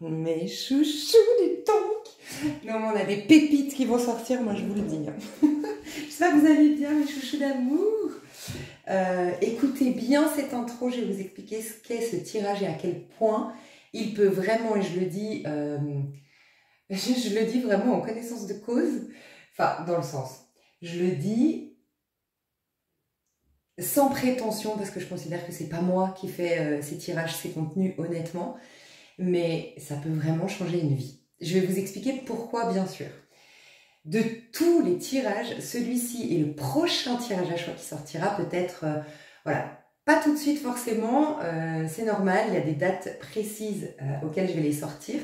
Mes chouchous du tank. Non, mais on a des pépites qui vont sortir, moi je vous le dis. J'espère que vous allez bien, mes chouchous d'amour. Écoutez bien cette intro, je vais vous expliquer ce qu'est ce tirage et à quel point il peut vraiment, et je le dis, je le dis vraiment en connaissance de cause, enfin dans le sens, je le dis sans prétention parce que je considère que c'est pas moi qui fais ces tirages, ces contenus honnêtement, mais ça peut vraiment changer une vie. Je vais vous expliquer pourquoi, bien sûr. De tous les tirages, celui-ci est le prochain tirage à choix qui sortira, peut-être, voilà, pas tout de suite forcément, c'est normal, il y a des dates précises auxquelles je vais les sortir,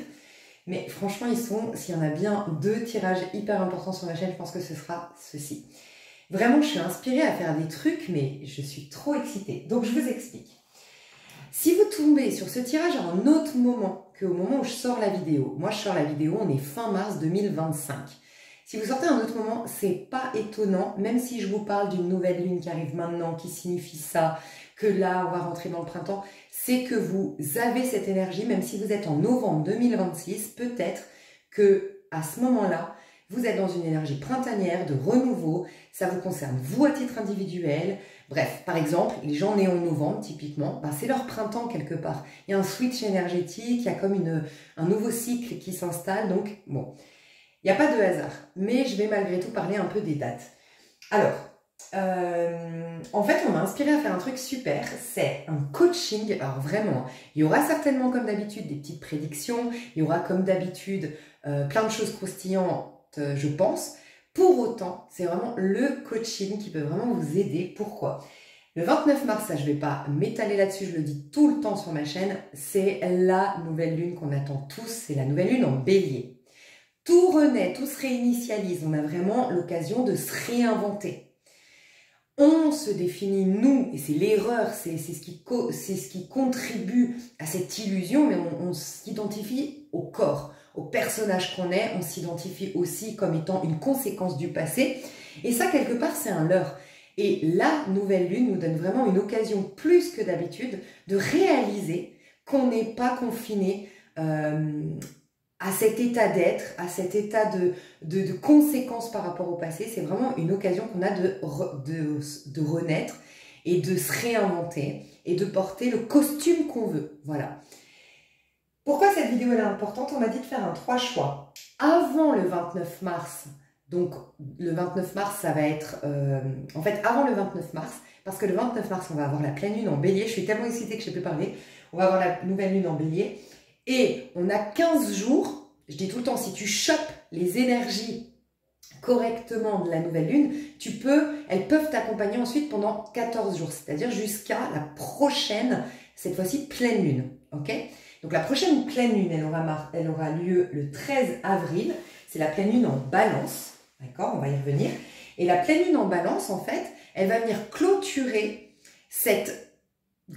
mais franchement, s'il y en a bien deux tirages hyper importants sur ma chaîne, je pense que ce sera ceci. Vraiment, je suis inspirée à faire des trucs, mais je suis trop excitée. Donc, je vous explique. Si vous tombez sur ce tirage à un autre moment qu'au moment où je sors la vidéo, moi je sors la vidéo, on est fin mars 2025. Si vous sortez à un autre moment, c'est pas étonnant, même si je vous parle d'une nouvelle lune qui arrive maintenant, qui signifie ça, que là on va rentrer dans le printemps, c'est que vous avez cette énergie, même si vous êtes en novembre 2026, peut-être que à ce moment-là, vous êtes dans une énergie printanière, de renouveau, ça vous concerne vous à titre individuel. Bref, par exemple, les gens nés en novembre, typiquement, c'est leur printemps quelque part. Il y a un switch énergétique, il y a comme un nouveau cycle qui s'installe, donc bon, il n'y a pas de hasard. Mais je vais malgré tout parler un peu des dates. Alors, en fait, on m'a inspiré à faire un truc super, c'est un coaching. Alors vraiment, il y aura certainement comme d'habitude des petites prédictions, il y aura comme d'habitude plein de choses croustillantes, je pense. Pour autant, c'est vraiment le coaching qui peut vraiment vous aider. Pourquoi? Le 29 mars, ça je ne vais pas m'étaler là-dessus, je le dis tout le temps sur ma chaîne, c'est la nouvelle lune qu'on attend tous, c'est la nouvelle lune en bélier. Tout renaît, tout se réinitialise, on a vraiment l'occasion de se réinventer. On se définit nous, et c'est l'erreur, c'est ce qui contribue à cette illusion, mais on s'identifie au corps, au personnage qu'on est, on s'identifie aussi comme étant une conséquence du passé, et ça quelque part c'est un leurre. Et la nouvelle lune nous donne vraiment une occasion plus que d'habitude de réaliser qu'on n'est pas confiné à cet état d'être, à cet état de conséquences par rapport au passé. C'est vraiment une occasion qu'on a de renaître et de se réinventer et de porter le costume qu'on veut. Voilà. Pourquoi cette vidéo est importante? On m'a dit de faire un 3 choix. Avant le 29 mars, donc le 29 mars, ça va être... en fait, avant le 29 mars, parce que le 29 mars, on va avoir la pleine lune en bélier. Je suis tellement excitée que je ne peux plus parler. On va avoir la nouvelle lune en bélier. Et on a 15 jours, je dis tout le temps, si tu chopes les énergies correctement de la nouvelle lune, elles peuvent t'accompagner ensuite pendant 14 jours, c'est-à-dire jusqu'à la prochaine, cette fois-ci, pleine lune. Ok? Donc la prochaine pleine lune, elle aura lieu le 13 avril, c'est la pleine lune en balance, d'accord? On va y revenir. Et la pleine lune en balance, en fait, elle va venir clôturer cette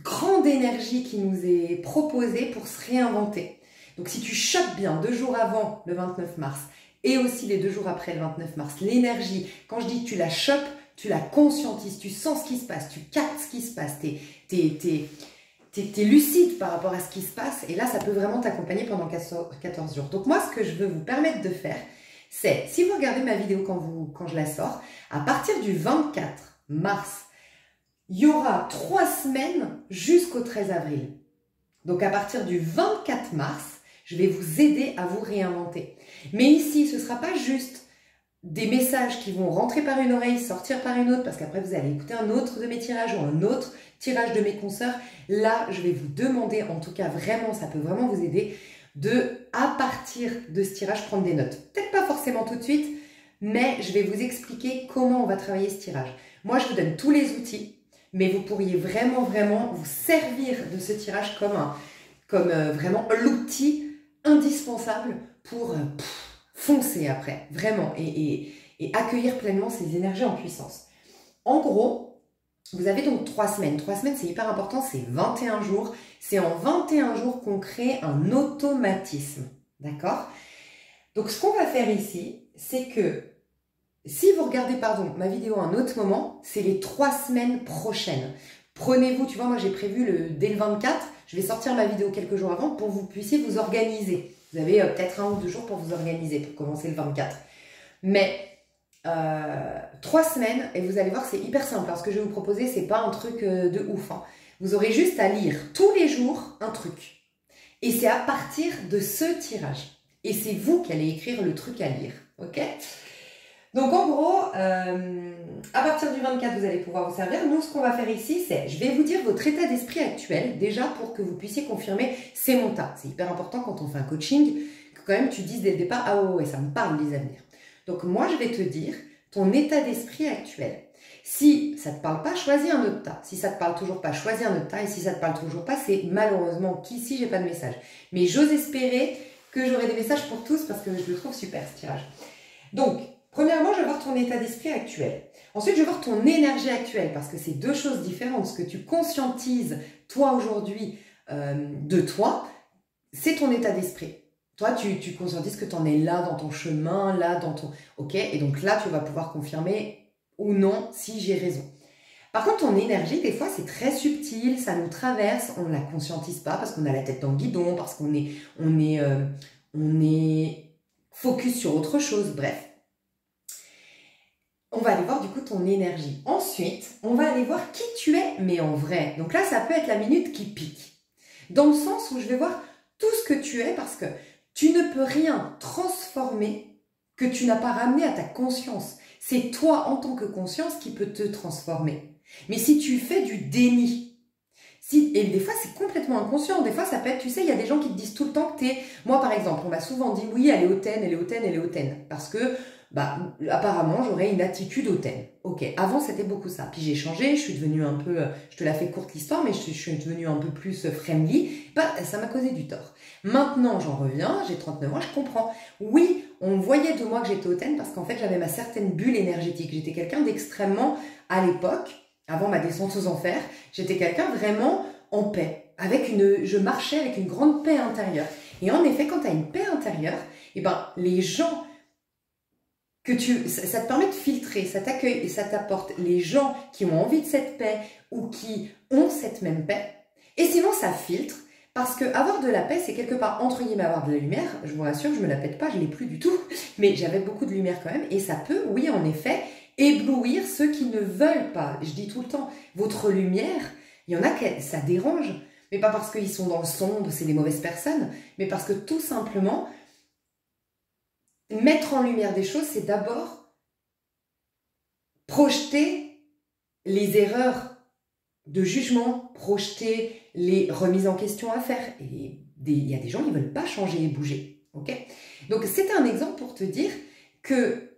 grande énergie qui nous est proposée pour se réinventer. Donc si tu chopes bien 2 jours avant le 29 mars et aussi les 2 jours après le 29 mars, l'énergie, quand je dis que tu la chopes, tu la conscientises, tu sens ce qui se passe, tu captes ce qui se passe, t'es lucide par rapport à ce qui se passe, et là ça peut vraiment t'accompagner pendant 14 jours. Donc moi ce que je veux vous permettre de faire, c'est, si vous regardez ma vidéo quand je la sors, à partir du 24 mars, il y aura 3 semaines jusqu'au 13 avril. Donc à partir du 24 mars, je vais vous aider à vous réinventer. Mais ici, ce ne sera pas juste des messages qui vont rentrer par une oreille, sortir par une autre, parce qu'après vous allez écouter un autre de mes tirages ou un autre tirage de mes consoeurs. Là, je vais vous demander, en tout cas vraiment, ça peut vraiment vous aider, à partir de ce tirage, prendre des notes. Peut-être pas forcément tout de suite, mais je vais vous expliquer comment on va travailler ce tirage. Moi, je vous donne tous les outils, mais vous pourriez vraiment vous servir de ce tirage comme vraiment l'outil indispensable pour foncer après, vraiment, et accueillir pleinement ces énergies en puissance. En gros, vous avez donc 3 semaines. 3 semaines, c'est hyper important, c'est 21 jours. C'est en 21 jours qu'on crée un automatisme, d'accord? Donc, ce qu'on va faire ici, c'est que si vous regardez, ma vidéo à un autre moment, c'est les 3 semaines prochaines. Prenez-vous, tu vois, moi j'ai prévu dès le 24, je vais sortir ma vidéo quelques jours avant pour que vous puissiez vous organiser. Vous avez peut-être 1 ou 2 jours pour vous organiser, pour commencer le 24. Mais 3 semaines, et vous allez voir, c'est hyper simple. Alors, ce que je vais vous proposer, c'est pas un truc de ouf. Hein. Vous aurez juste à lire tous les jours un truc. Et c'est à partir de ce tirage. Et c'est vous qui allez écrire le truc à lire. Ok ? Donc en gros, à partir du 24, vous allez pouvoir vous servir. Nous, ce qu'on va faire ici, c'est, je vais vous dire votre état d'esprit actuel, déjà pour que vous puissiez confirmer c'est mon tas. C'est hyper important quand on fait un coaching, que quand même tu dises dès le départ, ah ouais, ça me parle les avenirs. Donc moi, je vais te dire ton état d'esprit actuel. Si ça ne te parle pas, choisis un autre tas. Si ça ne te parle toujours pas, choisis un autre tas. Et si ça ne te parle toujours pas, c'est malheureusement qu'ici, j'ai pas de message. Mais j'ose espérer que j'aurai des messages pour tous parce que je le trouve super ce tirage. Donc, premièrement, je vais voir ton état d'esprit actuel. Ensuite, je vais voir ton énergie actuelle parce que c'est 2 choses différentes. Ce que tu conscientises, toi, aujourd'hui, de toi, c'est ton état d'esprit. Toi, tu conscientises que tu en es là dans ton chemin, là dans ton... Ok, et donc là, tu vas pouvoir confirmer ou non si j'ai raison. Par contre, ton énergie, des fois, c'est très subtil, ça nous traverse, on ne la conscientise pas parce qu'on a la tête dans le guidon, parce qu'on est focus sur autre chose, bref. On va aller voir du coup ton énergie. Ensuite, on va aller voir qui tu es, mais en vrai. Donc là, ça peut être la minute qui pique. Dans le sens où je vais voir tout ce que tu es parce que tu ne peux rien transformer que tu n'as pas ramené à ta conscience. C'est toi en tant que conscience qui peut te transformer. Mais si tu fais du déni, et des fois c'est complètement inconscient, des fois ça peut être, tu sais, il y a des gens qui te disent tout le temps que t'es... Moi par exemple, on m'a souvent dit, oui, elle est hautaine, elle est hautaine, elle est hautaine. Parce que, apparemment, j'aurais une attitude hautaine. Ok, avant c'était beaucoup ça. Puis j'ai changé, je suis devenue un peu, je te la fais courte l'histoire, mais je suis devenue un peu plus friendly. Ça m'a causé du tort. Maintenant, j'en reviens, j'ai 39 ans, je comprends. Oui, on voyait de moi que j'étais hautaine parce qu'en fait, j'avais ma certaine bulle énergétique. J'étais quelqu'un d'extrêmement, à l'époque, avant ma descente aux enfers, j'étais quelqu'un vraiment en paix. Je marchais avec une grande paix intérieure. Et en effet, quand tu as une paix intérieure, les gens ça te permet de filtrer, ça t'accueille et ça t'apporte les gens qui ont envie de cette paix ou qui ont cette même paix. Et sinon, ça filtre. Parce que avoir de la paix, c'est quelque part, entre guillemets, avoir de la lumière. Je vous rassure, je me la pète pas, je l'ai plus du tout. Mais j'avais beaucoup de lumière quand même. Et ça peut, oui, en effet, éblouir ceux qui ne veulent pas. Je dis tout le temps, votre lumière, il y en a qui, ça dérange. Mais pas parce qu'ils sont dans le sombre, c'est des mauvaises personnes. Mais parce que tout simplement, mettre en lumière des choses, c'est d'abord projeter les erreurs de jugement, projeter les remises en question à faire. Et il y a des gens qui ne veulent pas changer et bouger. Okay, donc, c'est un exemple pour te dire qu'il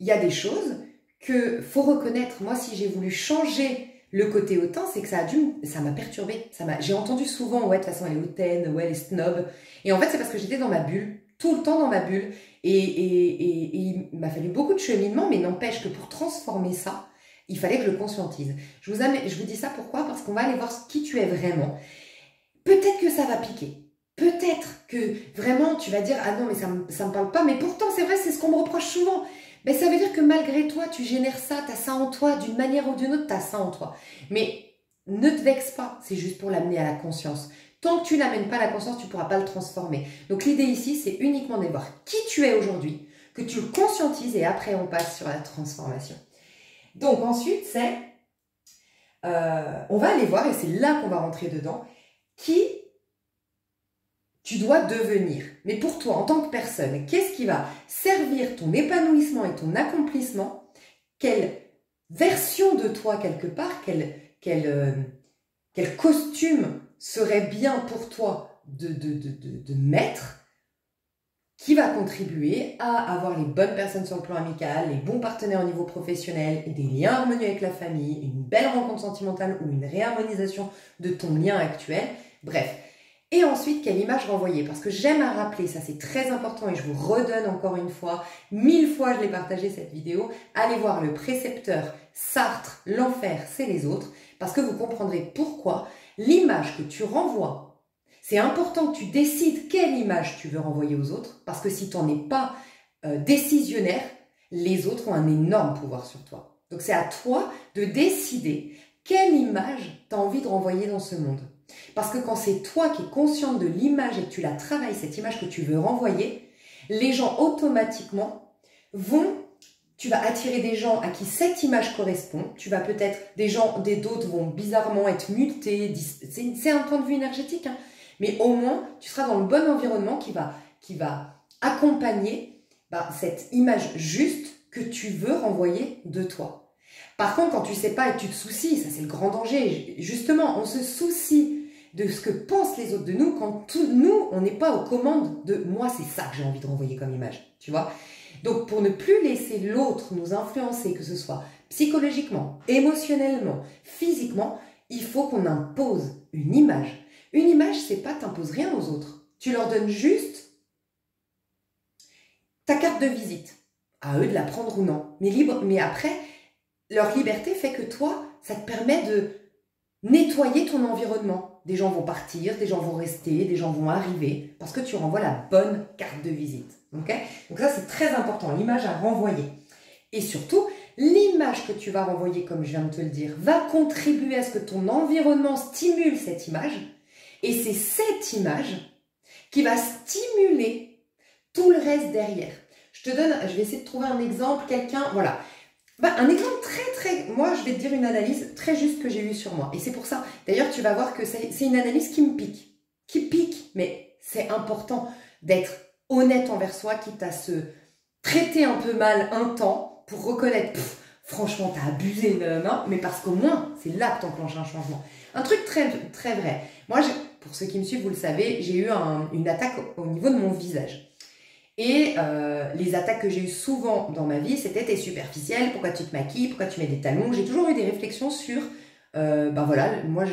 y a des choses qu'il faut reconnaître. Moi, si j'ai voulu changer le côté hautain, c'est que ça m'a perturbée. J'ai entendu souvent, ouais, de toute façon, elle est hautaine, ouais, elle est snob. Et en fait, c'est parce que j'étais dans ma bulle, tout le temps dans ma bulle. Et il m'a fallu beaucoup de cheminement, mais n'empêche que pour transformer ça, il fallait que je le conscientise. Je vous dis ça pourquoi? Parce qu'on va aller voir qui tu es vraiment. Peut-être que ça va piquer. Peut-être que vraiment tu vas dire « Ah non, mais ça me parle pas. » Mais pourtant, c'est vrai, c'est ce qu'on me reproche souvent. Mais ça veut dire que malgré toi, tu génères ça, tu as ça en toi. D'une manière ou d'une autre, tu as ça en toi. Mais ne te vexe pas. C'est juste pour l'amener à la conscience. Tant que tu n'amènes pas à la conscience, tu ne pourras pas le transformer. Donc l'idée ici, c'est uniquement de voir qui tu es aujourd'hui, que tu le conscientises et après on passe sur la transformation. Donc ensuite, on va aller voir, et c'est là qu'on va rentrer dedans, qui tu dois devenir. Mais pour toi, en tant que personne, qu'est-ce qui va servir ton épanouissement et ton accomplissement? Quelle version de toi, quelque part, quel costume serait bien pour toi de mettre, qui va contribuer à avoir les bonnes personnes sur le plan amical, les bons partenaires au niveau professionnel, et des liens harmonieux avec la famille, une belle rencontre sentimentale ou une réharmonisation de ton lien actuel. Bref. Et ensuite, quelle image renvoyer? Parce que j'aime à rappeler, ça c'est très important et je vous redonne encore une fois, 1000 fois je l'ai partagé cette vidéo, allez voir le précepteur Sartre, l'enfer c'est les autres, parce que vous comprendrez pourquoi l'image que tu renvoies, c'est important que tu décides quelle image tu veux renvoyer aux autres, parce que si tu n'en es pas décisionnaire, les autres ont un énorme pouvoir sur toi. Donc c'est à toi de décider quelle image tu as envie de renvoyer dans ce monde. Parce que quand c'est toi qui es consciente de l'image et que tu la travailles, cette image que tu veux renvoyer, les gens automatiquement tu vas attirer des gens à qui cette image correspond. Tu vas peut-être, d'autres vont bizarrement être mutés. C'est un point de vue énergétique, hein. Mais au moins, tu seras dans le bon environnement qui va accompagner cette image juste que tu veux renvoyer de toi. Par contre, quand tu sais pas et que tu te soucies, ça c'est le grand danger. Justement, on se soucie de ce que pensent les autres de nous quand nous, on n'est pas aux commandes de « moi, c'est ça que j'ai envie de renvoyer comme image ». Tu vois ? Donc, pour ne plus laisser l'autre nous influencer, que ce soit psychologiquement, émotionnellement, physiquement, il faut qu'on impose une image. Une image, c'est pas t'imposes rien aux autres. Tu leur donnes juste ta carte de visite. À eux de la prendre ou non. Mais après, leur liberté fait que toi, ça te permet de nettoyer ton environnement. Des gens vont partir, des gens vont rester, des gens vont arriver, parce que tu renvoies la bonne carte de visite. Okay ? Donc ça, c'est très important, l'image à renvoyer. Et surtout, l'image que tu vas renvoyer, comme je viens de te le dire, va contribuer à ce que ton environnement stimule cette image. Et c'est cette image qui va stimuler tout le reste derrière. Je vais essayer de trouver un exemple, voilà. Un exemple moi je vais te dire une analyse très juste que j'ai eue sur moi. Et c'est pour ça, d'ailleurs tu vas voir que c'est une analyse qui me pique. Mais c'est important d'être honnête envers soi, quitte à se traiter un peu mal un temps pour reconnaître, franchement t'as abusé, mais parce qu'au moins c'est là que t'enclenches un changement. Un truc très, très vrai. Moi, pour ceux qui me suivent, vous le savez, j'ai eu une attaque au niveau de mon visage. Et les attaques que j'ai eues souvent dans ma vie, c'était t'es superficielle, pourquoi tu te maquilles, pourquoi tu mets des talons. J'ai toujours eu des réflexions sur, voilà, moi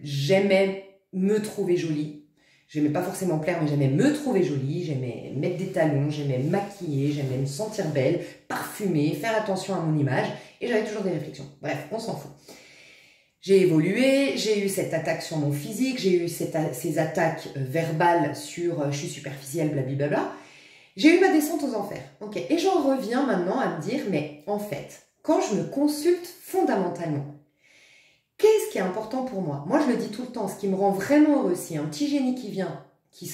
j'aimais me trouver jolie. J'aimais pas forcément plaire, mais j'aimais me trouver jolie, j'aimais mettre des talons, j'aimais me maquiller, j'aimais me sentir belle, parfumer, faire attention à mon image. Et j'avais toujours des réflexions. Bref, on s'en fout. J'ai évolué, j'ai eu cette attaque sur mon physique, j'ai eu ces attaques verbales sur je suis superficielle, blablabla. J'ai eu ma descente aux enfers. Ok. Et j'en reviens maintenant à me dire, mais en fait, quand je me consulte fondamentalement, qu'est-ce qui est important pour moi? Moi, je le dis tout le temps, ce qui me rend vraiment heureux, si un petit génie qui vient,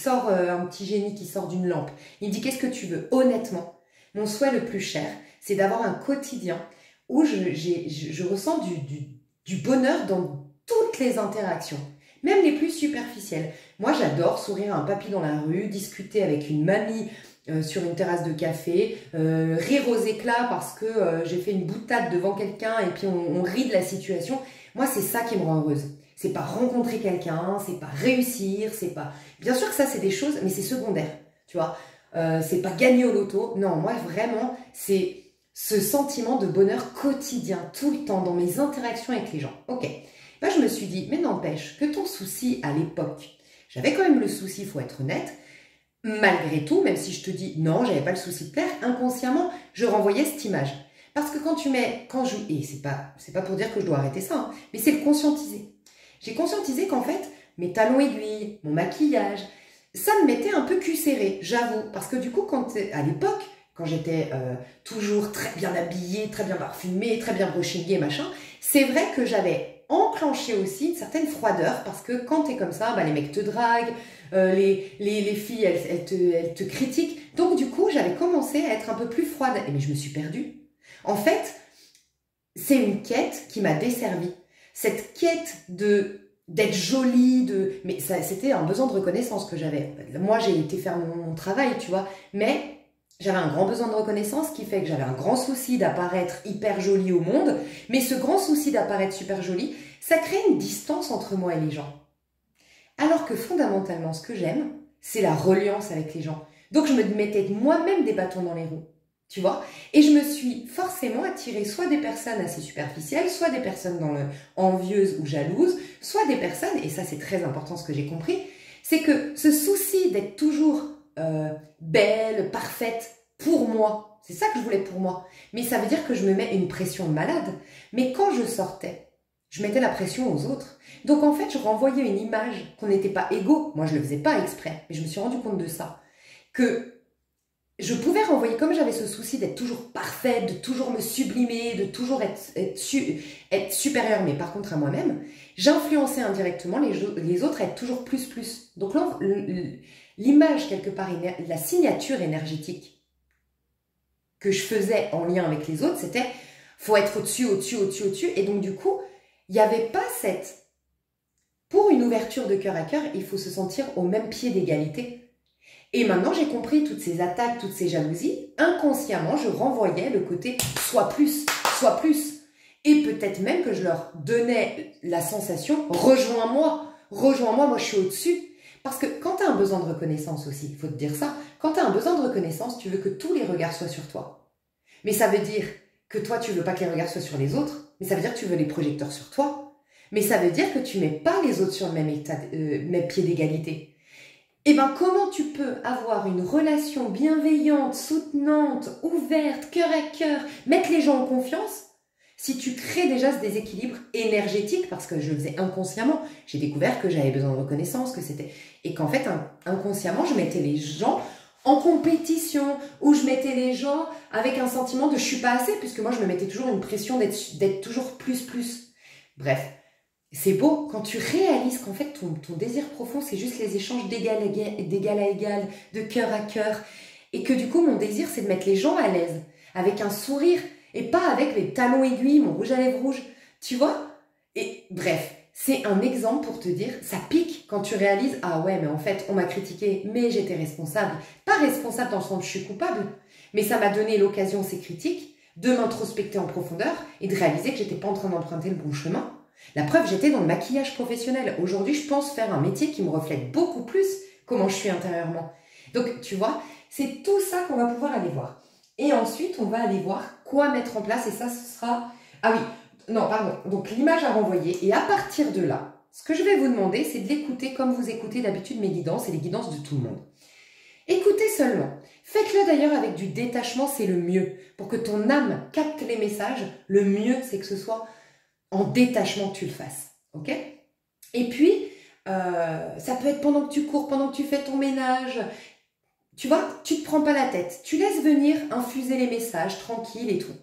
un petit génie qui sort d'une lampe, il me dit qu'est-ce que tu veux? Honnêtement, mon souhait le plus cher, c'est d'avoir un quotidien où je ressens du bonheur dans toutes les interactions, même les plus superficielles. Moi, j'adore sourire à un papy dans la rue, discuter avec une mamie sur une terrasse de café, rire aux éclats parce que j'ai fait une boutade devant quelqu'un et puis on rit de la situation. Moi, c'est ça qui me rend heureuse. C'est pas rencontrer quelqu'un, c'est pas réussir, c'est pas... Bien sûr que ça, c'est des choses, mais c'est secondaire, tu vois. C'est pas gagner au loto. Non, moi, vraiment, c'est ce sentiment de bonheur quotidien, tout le temps, dans mes interactions avec les gens. Ok. Là, je me suis dit, mais n'empêche que ton souci à l'époque, j'avais quand même le souci, il faut être honnête, malgré tout, même si je te dis, non, j'avais pas le souci de plaire, inconsciemment, je renvoyais cette image. Parce que et c'est pas pour dire que je dois arrêter ça, hein, mais c'est le conscientiser. J'ai conscientisé qu'en fait, mes talons aiguilles, mon maquillage, ça me mettait un peu cul serré, j'avoue. Parce que du coup, à l'époque, quand j'étais toujours très bien habillée, très bien parfumée, très bien brushingée, machin, c'est vrai que j'avais enclenché aussi une certaine froideur, parce que quand t'es comme ça, les mecs te draguent, les filles, elles te critiquent. Donc du coup, j'avais commencé à être un peu plus froide. Mais je me suis perdue. En fait, c'est une quête qui m'a desservie. Cette quête d'être jolie, mais c'était un besoin de reconnaissance que j'avais. Moi, j'ai été faire mon travail, tu vois, mais j'avais un grand besoin de reconnaissance qui fait que j'avais un grand souci d'apparaître hyper jolie au monde, mais ce grand souci d'apparaître super jolie, ça crée une distance entre moi et les gens. Alors que fondamentalement, ce que j'aime, c'est la reliance avec les gens. Donc, je me mettais moi-même des bâtons dans les roues. Tu vois? Et je me suis forcément attirée soit des personnes assez superficielles, soit des personnes envieuses ou jalouses, soit des personnes, et ça c'est très important ce que j'ai compris, c'est que ce souci d'être toujours belle, parfaite pour moi, c'est ça que je voulais pour moi. Mais ça veut dire que je me mets une pression malade. Mais quand je sortais, je mettais la pression aux autres. Donc en fait, je renvoyais une image qu'on n'était pas égaux. Moi, je le faisais pas exprès, mais je me suis rendu compte de ça. Que je pouvais renvoyer, comme j'avais ce souci d'être toujours parfaite, de toujours me sublimer, de toujours être supérieure, mais par contre à moi-même, j'influençais indirectement les autres à être toujours plus, plus. Donc là, l'image quelque part, la signature énergétique que je faisais en lien avec les autres, c'était faut être au-dessus, au-dessus, au-dessus, au-dessus. Et donc du coup, il n'y avait pas cette... Pour une ouverture de cœur à cœur, il faut se sentir au même pied d'égalité. Et maintenant, j'ai compris toutes ces attaques, toutes ces jalousies. Inconsciemment, je renvoyais le côté « sois plus, sois plus ». Et peut-être même que je leur donnais la sensation « rejoins-moi, rejoins-moi, moi je suis au-dessus ». Parce que quand tu as un besoin de reconnaissance aussi, il faut te dire ça, quand tu as un besoin de reconnaissance, tu veux que tous les regards soient sur toi. Mais ça veut dire que toi, tu veux pas que les regards soient sur les autres, mais ça veut dire que tu veux les projecteurs sur toi. Mais ça veut dire que tu mets pas les autres sur le même pied d'égalité. Eh bien, comment tu peux avoir une relation bienveillante, soutenante, ouverte, cœur à cœur, mettre les gens en confiance, si tu crées déjà ce déséquilibre énergétique, parce que je le faisais inconsciemment, j'ai découvert que j'avais besoin de reconnaissance, et qu'en fait, inconsciemment, je mettais les gens en compétition, ou je mettais les gens avec un sentiment de « je suis pas assez », puisque moi, je me mettais toujours une pression d'être toujours plus, plus. Bref. C'est beau quand tu réalises qu'en fait ton désir profond c'est juste les échanges d'égal à égal, de cœur à cœur et que du coup mon désir c'est de mettre les gens à l'aise avec un sourire et pas avec les talons aiguilles, mon rouge à lèvres rouge, tu vois? Et bref, c'est un exemple pour te dire, ça pique quand tu réalises « Ah ouais mais en fait on m'a critiqué mais j'étais responsable ». Pas responsable dans le sens où je suis coupable, mais ça m'a donné l'occasion ces critiques de m'introspecter en profondeur et de réaliser que j'étais pas en train d'emprunter le bon chemin. La preuve, j'étais dans le maquillage professionnel. Aujourd'hui, je pense faire un métier qui me reflète beaucoup plus comment je suis intérieurement. Donc, tu vois, c'est tout ça qu'on va pouvoir aller voir. Et ensuite, on va aller voir quoi mettre en place. Et ça, ce sera... Ah oui, non, pardon. Donc, l'image à renvoyer. Et à partir de là, ce que je vais vous demander, c'est de l'écouter comme vous écoutez d'habitude mes guidances et les guidances de tout le monde. Écoutez seulement. Faites-le d'ailleurs avec du détachement, c'est le mieux. Pour que ton âme capte les messages, le mieux, c'est que ce soit en détachement que tu le fasses, ok? Et puis, ça peut être pendant que tu cours, pendant que tu fais ton ménage. Tu vois, tu ne te prends pas la tête. Tu laisses venir infuser les messages tranquille et tout.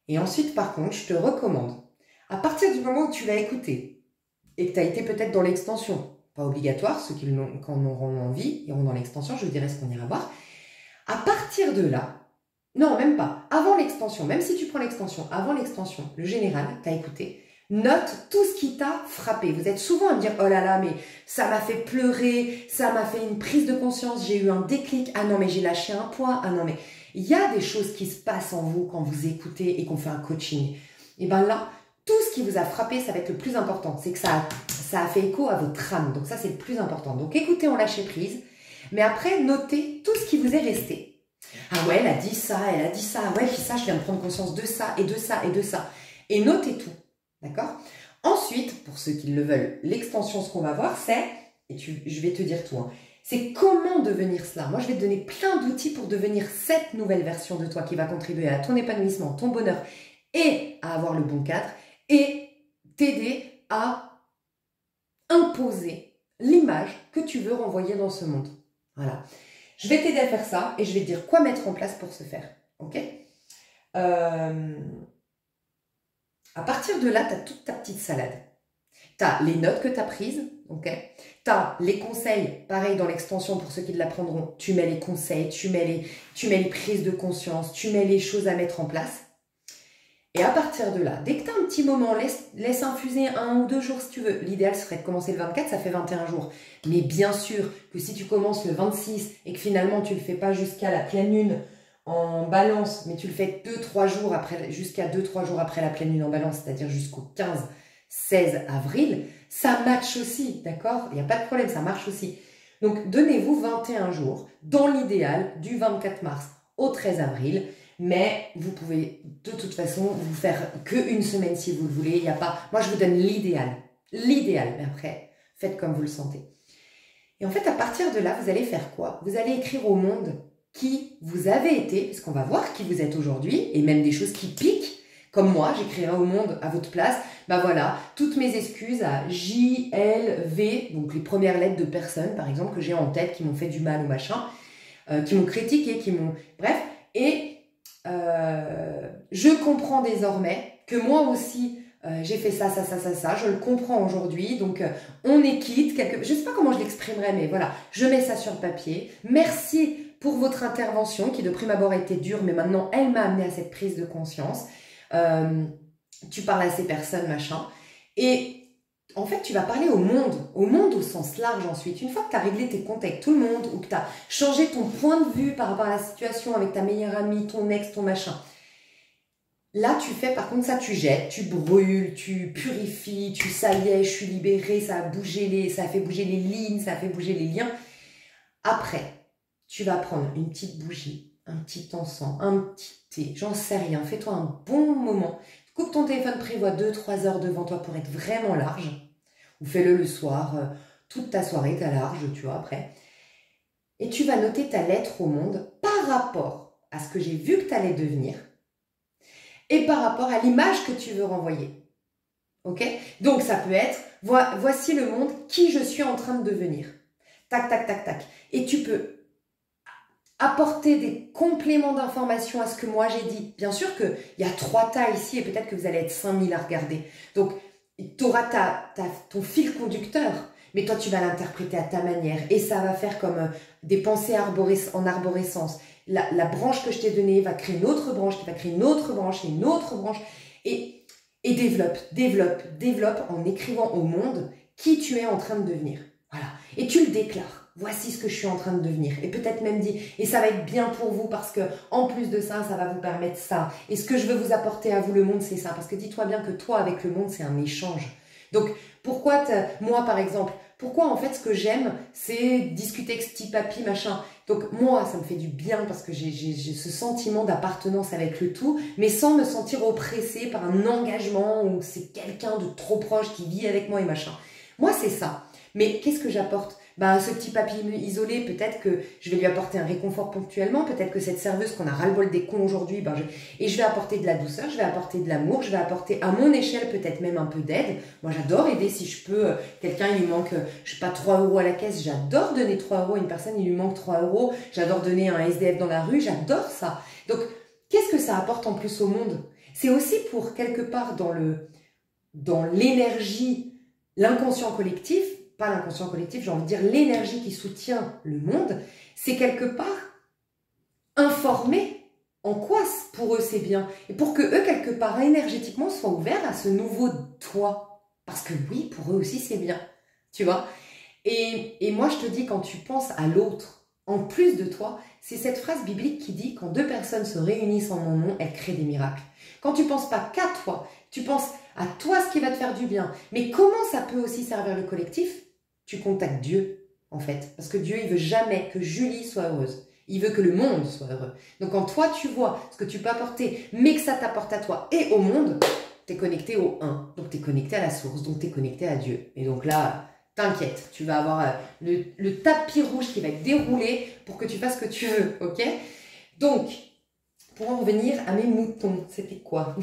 Et ensuite, par contre, je te recommande, à partir du moment où tu l'as écouté et que tu as été peut-être dans l'extension, pas obligatoire, ceux qui en auront envie iront dans l'extension, je vous dirai ce qu'on ira voir. À partir de là, non, même pas. Avant l'extension, même si tu prends l'extension, avant l'extension, le général, t'as écouté, note tout ce qui t'a frappé. Vous êtes souvent à me dire, oh là là, mais ça m'a fait pleurer, ça m'a fait une prise de conscience, j'ai eu un déclic, ah non, mais j'ai lâché un poids, ah non, mais il y a des choses qui se passent en vous quand vous écoutez et qu'on fait un coaching. Et bien là, tout ce qui vous a frappé, ça va être le plus important. C'est que ça a fait écho à votre âme. Donc ça, c'est le plus important. Donc écoutez en lâcher prise, mais après, notez tout ce qui vous est resté. Ah ouais, elle a dit ça, ouais, puis ça, je viens de prendre conscience de ça, et de ça, et de ça. Et notez tout, d'accord? Ensuite, pour ceux qui le veulent, l'extension, ce qu'on va voir, c'est, je vais te dire tout, hein, c'est comment devenir cela. Moi, je vais te donner plein d'outils pour devenir cette nouvelle version de toi qui va contribuer à ton épanouissement, ton bonheur, et à avoir le bon cadre, et t'aider à imposer l'image que tu veux renvoyer dans ce monde. Voilà. Je vais t'aider à faire ça et je vais te dire quoi mettre en place pour ce faire. Ok? À partir de là, tu as toute ta petite salade. Tu as les notes que tu as prises. Ok? Tu as les conseils. Pareil, dans l'extension, pour ceux qui l'apprendront, tu mets les conseils, tu mets les prises de conscience, tu mets les choses à mettre en place. Et à partir de là, dès que tu as un petit moment, laisse infuser 1 ou 2 jours si tu veux. L'idéal serait de commencer le 24, ça fait 21 jours. Mais bien sûr que si tu commences le 26 et que finalement tu ne le fais pas jusqu'à la pleine lune en balance, mais tu le fais jusqu'à 2-3 jours après la pleine lune en balance, c'est-à-dire jusqu'au 15-16 avril, ça match aussi, d'accord? Il n'y a pas de problème, ça marche aussi. Donc donnez-vous 21 jours, dans l'idéal, du 24 mars au 13 avril. Mais vous pouvez de toute façon vous faire qu'une semaine si vous le voulez. Il y a pas... Moi, je vous donne l'idéal. L'idéal. Mais après, faites comme vous le sentez. Et en fait, à partir de là, vous allez faire quoi? Vous allez écrire au monde qui vous avez été, puisqu'on va voir qui vous êtes aujourd'hui, et même des choses qui piquent. Comme moi, j'écrirai au monde à votre place, ben voilà, toutes mes excuses à J, L, V, donc les premières lettres de personnes, par exemple, que j'ai en tête, qui m'ont fait du mal ou machin. qui m'ont critiqué, qui m'ont... Bref, et je comprends désormais que moi aussi, j'ai fait ça, je le comprends aujourd'hui, donc on est quitte, je ne sais pas comment je l'exprimerai, mais voilà, je mets ça sur le papier. Merci pour votre intervention, qui de prime abord a été dure, mais maintenant elle m'a amené à cette prise de conscience. Tu parles à ces personnes, machin, et en fait, tu vas parler au monde au sens large ensuite. Une fois que tu as réglé tes comptes avec tout le monde, ou que tu as changé ton point de vue par rapport à la situation avec ta meilleure amie, ton ex, ton machin, là, tu fais, par contre, ça, tu jettes, tu brûles, tu purifies, ça y est, je suis libérée, ça a fait bouger les lignes, ça a fait bouger les liens. Après, tu vas prendre une petite bougie, un petit encens, un petit thé, j'en sais rien, fais-toi un bon moment. Coupe ton téléphone, prévois 2-3 heures devant toi pour être vraiment large. Ou fais-le le soir, toute ta soirée, t'as large, tu vois, après. Et tu vas noter ta lettre au monde par rapport à ce que j'ai vu que tu allais devenir et par rapport à l'image que tu veux renvoyer. Ok? Donc, ça peut être, voici le monde qui je suis en train de devenir. Tac, tac, tac, tac. Et tu peux apporter des compléments d'informations à ce que moi j'ai dit. Bien sûr qu'il y a 3 tas ici et peut-être que vous allez être 5000 à regarder. Donc, tu auras ton fil conducteur, mais toi, tu vas l'interpréter à ta manière. Et ça va faire comme des pensées en arborescence. La branche que je t'ai donnée va créer une autre branche, qui va créer une autre branche et une autre branche. Et développe en écrivant au monde qui tu es en train de devenir. Voilà. Et tu le déclares. Voici ce que je suis en train de devenir. Et peut-être même dit, et ça va être bien pour vous parce que en plus de ça, ça va vous permettre ça. Et ce que je veux vous apporter à vous, le monde, c'est ça. Parce que dis-toi bien que toi, avec le monde, c'est un échange. Donc, pourquoi, moi par exemple, pourquoi en fait ce que j'aime, c'est discuter avec ce petit papy, machin. Donc moi, ça me fait du bien parce que j'ai ce sentiment d'appartenance avec le tout, mais sans me sentir oppressée par un engagement où c'est quelqu'un de trop proche qui vit avec moi et machin. Moi, c'est ça. Mais qu'est-ce que j'apporte? Ben, ce petit papy isolé, peut-être que je vais lui apporter un réconfort ponctuellement, peut-être que cette serveuse qu'on a ras-le-bol des cons aujourd'hui, et je vais apporter de la douceur, je vais apporter de l'amour, je vais apporter à mon échelle peut-être même un peu d'aide. Moi j'adore aider si je peux, quelqu'un il lui manque, je sais pas, 3 € à la caisse, j'adore donner 3 € à une personne, il lui manque 3 €, j'adore donner un SDF dans la rue, j'adore ça. Donc qu'est-ce que ça apporte en plus au monde? C'est aussi pour quelque part dans l'énergie, l'inconscient collectif, pas l'inconscient collectif, j'ai envie de dire l'énergie qui soutient le monde, c'est quelque part informer en quoi pour eux c'est bien. Et pour que eux, quelque part, énergétiquement, soient ouverts à ce nouveau toi. Parce que oui, pour eux aussi c'est bien. Tu vois? Et moi, je te dis, quand tu penses à l'autre, en plus de toi, c'est cette phrase biblique qui dit, quand 2 personnes se réunissent en mon nom, elles créent des miracles. Quand tu ne penses pas qu'à toi, tu penses à toi ce qui va te faire du bien. Mais comment ça peut aussi servir le collectif? Tu contactes Dieu, en fait. Parce que Dieu, il veut jamais que Julie soit heureuse. Il veut que le monde soit heureux. Donc quand toi, tu vois ce que tu peux apporter, mais que ça t'apporte à toi et au monde, tu es connecté au 1. Donc tu es connecté à la source, donc tu es connecté à Dieu. Et donc là, t'inquiète, tu vas avoir le tapis rouge qui va être déroulé pour que tu fasses ce que tu veux, ok? Donc, pour en revenir à mes moutons, c'était quoi?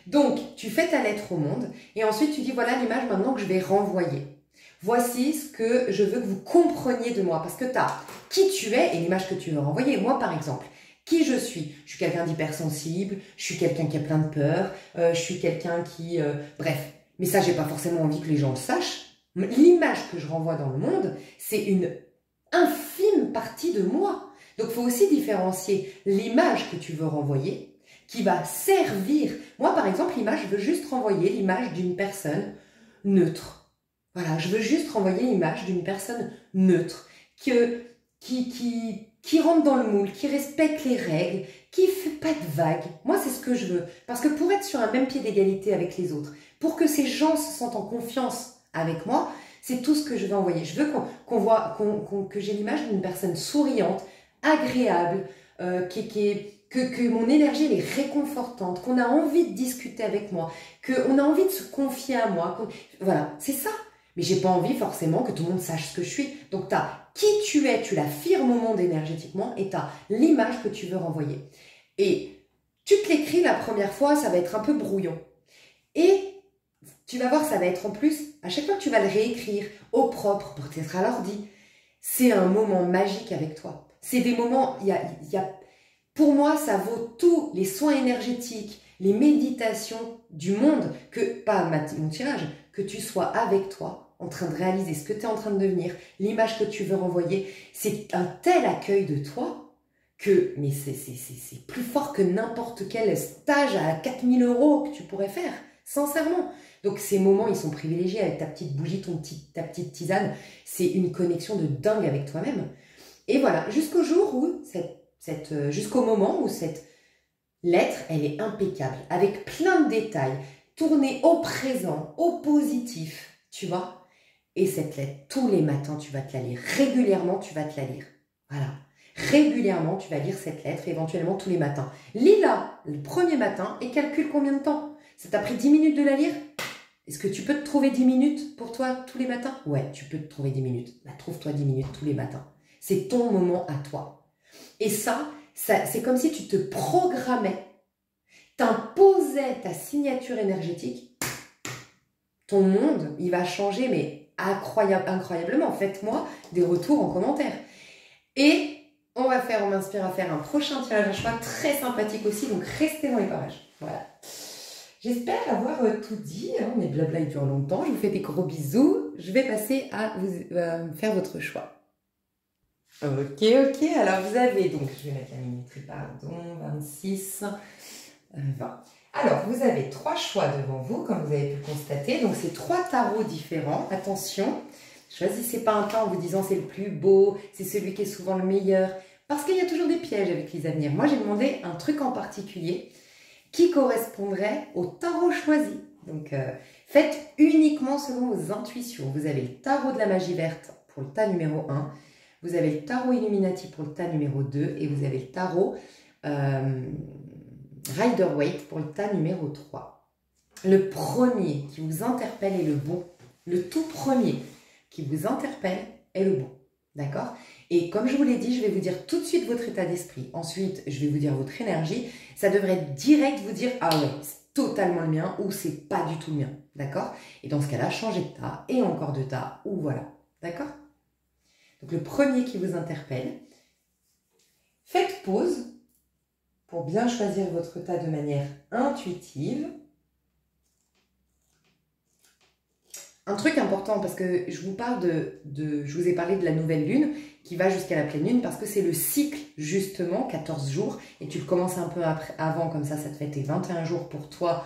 Donc, tu fais ta lettre au monde et ensuite tu dis, voilà l'image maintenant que je vais renvoyer. Voici ce que je veux que vous compreniez de moi, parce que tu as qui tu es et l'image que tu veux renvoyer. Moi, par exemple, qui je suis quelqu'un d'hypersensible, je suis quelqu'un qui a plein de peurs, je suis quelqu'un qui... bref, mais ça, j'ai pas forcément envie que les gens le sachent. L'image que je renvoie dans le monde, c'est une infime partie de moi. Donc, il faut aussi différencier l'image que tu veux renvoyer, qui va servir. Moi, par exemple, l'image, je veux juste renvoyer l'image d'une personne neutre. Voilà, je veux juste renvoyer l'image d'une personne neutre, qui rentre dans le moule, qui respecte les règles, qui ne fait pas de vagues. Moi, c'est ce que je veux. Parce que pour être sur un même pied d'égalité avec les autres, pour que ces gens se sentent en confiance avec moi, c'est tout ce que je veux envoyer. Je veux que j'ai l'image d'une personne souriante, agréable, que mon énergie elle est réconfortante, qu'on a envie de discuter avec moi, qu'on a envie de se confier à moi. Voilà, c'est ça. Mais j'ai pas envie forcément que tout le monde sache ce que je suis. Donc tu as qui tu es, tu l'affirmes au monde énergétiquement et tu as l'image que tu veux renvoyer. Et tu te l'écris la première fois, ça va être un peu brouillon. Et tu vas voir, ça va être en plus, à chaque fois que tu vas le réécrire au propre, peut-être à l'ordi, c'est un moment magique avec toi. C'est des moments, pour moi, ça vaut tous les soins énergétiques, les méditations du monde, pas mon tirage, que tu sois avec toi, en train de réaliser ce que tu es en train de devenir, l'image que tu veux renvoyer. C'est un tel accueil de toi mais c'est plus fort que n'importe quel stage à 4000 € que tu pourrais faire, sincèrement. Donc ces moments, ils sont privilégiés avec ta petite bougie, ta petite tisane. C'est une connexion de dingue avec toi-même. Et voilà, jusqu'au jour où, jusqu'au moment où cette lettre, elle est impeccable, avec plein de détails, tournée au présent, au positif, tu vois. Et cette lettre, tous les matins, tu vas te la lire. Régulièrement, tu vas te la lire. Voilà. Régulièrement, tu vas lire cette lettre, éventuellement tous les matins. Lis-la le premier matin et calcule combien de temps. Ça t'a pris 10 minutes de la lire? Est-ce que tu peux te trouver 10 minutes pour toi tous les matins? Ouais, tu peux te trouver 10 minutes. Bah, trouve-toi 10 minutes tous les matins. C'est ton moment à toi. Et ça c'est comme si tu te programmais, t'imposais ta signature énergétique. Ton monde, il va changer, mais incroyablement. Faites-moi des retours en commentaire. Et on m'inspire à faire un prochain tirage à choix très sympathique aussi, donc restez dans les parages. Voilà. J'espère avoir tout dit, hein, mes blabla ils durent longtemps. Je vous fais des gros bisous. Je vais passer à faire votre choix. Ok, alors vous avez donc, je vais mettre la minuterie, pardon, 26, 20. Alors, vous avez 3 choix devant vous, comme vous avez pu constater. Donc, c'est 3 tarots différents. Attention, choisissez pas un tas en vous disant c'est le plus beau, c'est celui qui est souvent le meilleur. Parce qu'il y a toujours des pièges avec les avenirs. Moi, j'ai demandé un truc en particulier qui correspondrait au tarot choisi. Donc, faites uniquement selon vos intuitions. Vous avez le tarot de la magie verte pour le tas numéro 1. Vous avez le tarot Illuminati pour le tas numéro 2. Et vous avez le tarot Rider-Waite pour le tas numéro 3. Le premier qui vous interpelle est le bon. Le tout premier qui vous interpelle est le bon. D'accord? Et comme je vous l'ai dit, je vais vous dire tout de suite votre état d'esprit. Ensuite, je vais vous dire votre énergie. Ça devrait direct vous dire « Ah ouais, c'est totalement le mien » ou « C'est pas du tout le mien ». D'accord? Et dans ce cas-là, changez de tas et encore de tas ou voilà. D'accord? Donc, le premier qui vous interpelle, faites pause pour bien choisir votre tas de manière intuitive. Un truc important, parce que je vous parle je vous ai parlé de la nouvelle lune qui va jusqu'à la pleine lune, parce que c'est le cycle, justement, 14 jours, et tu le commences un peu avant, comme ça te fait tes 21 jours pour toi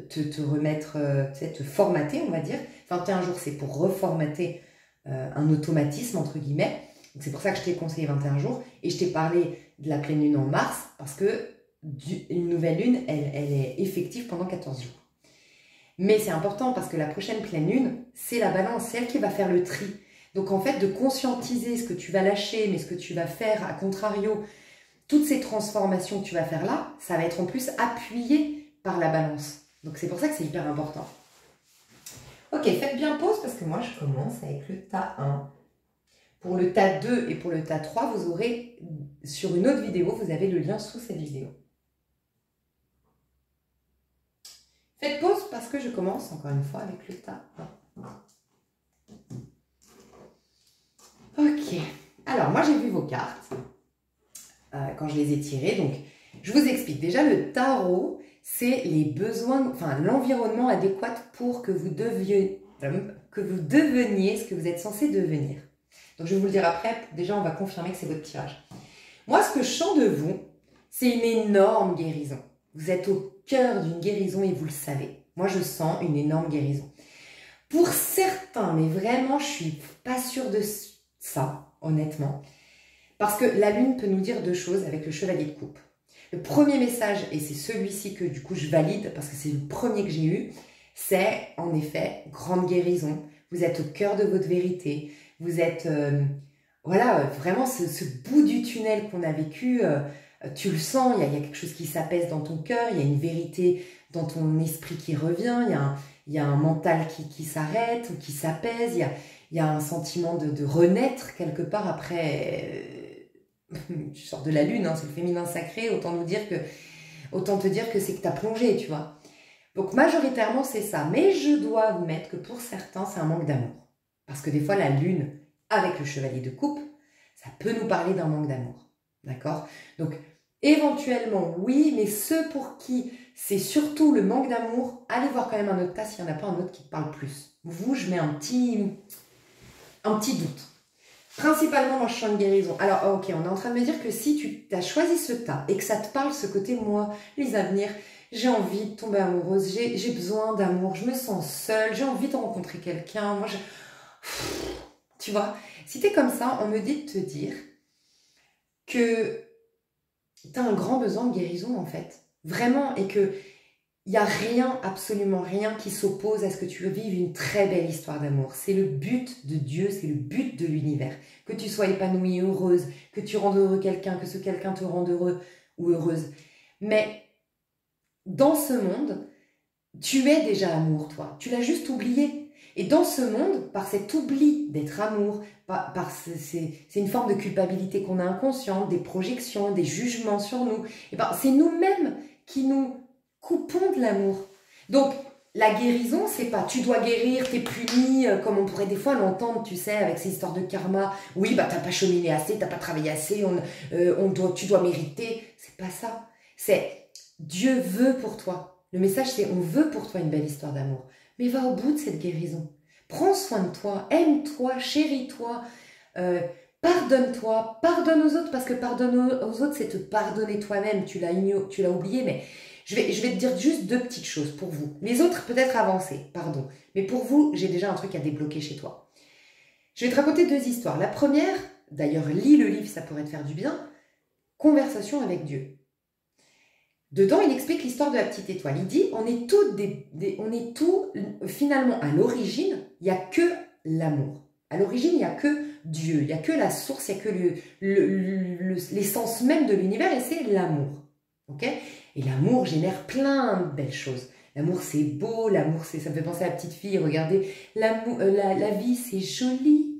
te remettre, te formater, on va dire. 21 jours, c'est pour reformater un automatisme, entre guillemets. C'est pour ça que je t'ai conseillé 21 jours, et je t'ai parlé de la pleine lune en mars, parce que une nouvelle lune, elle est effective pendant 14 jours. Mais c'est important parce que la prochaine pleine lune, c'est la balance, c'est elle qui va faire le tri. Donc en fait, de conscientiser ce que tu vas lâcher, mais ce que tu vas faire, à contrario, toutes ces transformations que tu vas faire là, ça va être en plus appuyé par la balance. Donc c'est pour ça que c'est hyper important. Ok, faites bien pause parce que moi je commence avec le tas 1. Pour le tas 2 et pour le tas 3, vous aurez, sur une autre vidéo, vous avez le lien sous cette vidéo. Faites pause parce que je commence encore une fois avec le tas 1. Ok, alors moi j'ai vu vos cartes quand je les ai tirées, donc je vous explique. Déjà le tarot, c'est les besoins, enfin l'environnement adéquat pour que vous deveniez ce que vous êtes censé devenir. Donc je vais vous le dire après, déjà on va confirmer que c'est votre tirage. Moi ce que je sens de vous, c'est une énorme guérison. Vous êtes au cœur d'une guérison et vous le savez. Moi, je sens une énorme guérison. Pour certains, mais vraiment, je ne suis pas sûre de ça, honnêtement. Parce que la lune peut nous dire 2 choses avec le chevalier de coupe. Le premier message, et c'est celui-ci que du coup je valide, parce que c'est le premier que j'ai eu, c'est en effet grande guérison. Vous êtes au cœur de votre vérité. Vous êtes, voilà, vraiment ce bout du tunnel qu'on a vécu... tu le sens, il y a quelque chose qui s'apaise dans ton cœur, il y a une vérité dans ton esprit qui revient, il y a un mental qui s'arrête ou qui s'apaise, il y a un sentiment de renaître quelque part après, tu sors de la lune, hein, c'est le féminin sacré, autant te dire que c'est que tu as plongé, tu vois. Donc majoritairement c'est ça, mais je dois admettre que pour certains c'est un manque d'amour. Parce que des fois la lune, avec le chevalier de coupe, ça peut nous parler d'un manque d'amour. D'accord? Donc, éventuellement, oui, mais ceux pour qui c'est surtout le manque d'amour, allez voir quand même un autre cas s'il n'y en a pas un autre qui te parle plus. Vous, je mets un petit doute. Principalement dans le champ de guérison. Alors, ok, on est en train de me dire que si tu as choisi ce tas et que ça te parle, ce côté, moi, les avenirs, j'ai envie de tomber amoureuse, j'ai besoin d'amour, je me sens seule, j'ai envie de rencontrer quelqu'un, moi, tu vois, si tu es comme ça, on me dit de te dire que tu as un grand besoin de guérison, en fait. Vraiment, et que il n'y a rien, absolument rien qui s'oppose à ce que tu vives une très belle histoire d'amour. C'est le but de Dieu, c'est le but de l'univers. Que tu sois épanouie, heureuse, que tu rendes heureux quelqu'un, que ce quelqu'un te rende heureux ou heureuse. Mais dans ce monde, tu es déjà amour, toi. Tu l'as juste oublié. Et dans ce monde, par cet oubli d'être amour, c'est une forme de culpabilité qu'on a inconsciente, des projections, des jugements sur nous. Et ben, c'est nous-mêmes qui nous coupons de l'amour. Donc, la guérison, c'est pas tu dois guérir, t'es puni, comme on pourrait des fois l'entendre, tu sais, avec ces histoires de karma. Oui, bah t'as pas cheminé assez, t'as pas travaillé assez, tu dois mériter. C'est pas ça. C'est Dieu veut pour toi. Le message, c'est on veut pour toi une belle histoire d'amour. Mais va au bout de cette guérison. Prends soin de toi, aime-toi, chéris-toi, pardonne-toi, pardonne aux autres, parce que pardonner aux autres, c'est te pardonner toi-même. Tu l'as oublié, mais je vais te dire juste deux petites choses pour vous. Les autres, peut-être avancées, pardon. Mais pour vous, j'ai déjà un truc à débloquer chez toi. Je vais te raconter deux histoires. La première, d'ailleurs, lis le livre, ça pourrait te faire du bien. Conversation avec Dieu. Dedans, il explique l'histoire de la petite étoile. Il dit, on est tous finalement, à l'origine, il n'y a que l'amour. À l'origine, il n'y a que Dieu, il n'y a que la source, il n'y a que l'essence même de l'univers, et c'est l'amour. Ok? Et l'amour génère plein de belles choses. L'amour, c'est beau, l'amour, ça me fait penser à la petite fille, regardez, la vie, c'est joli.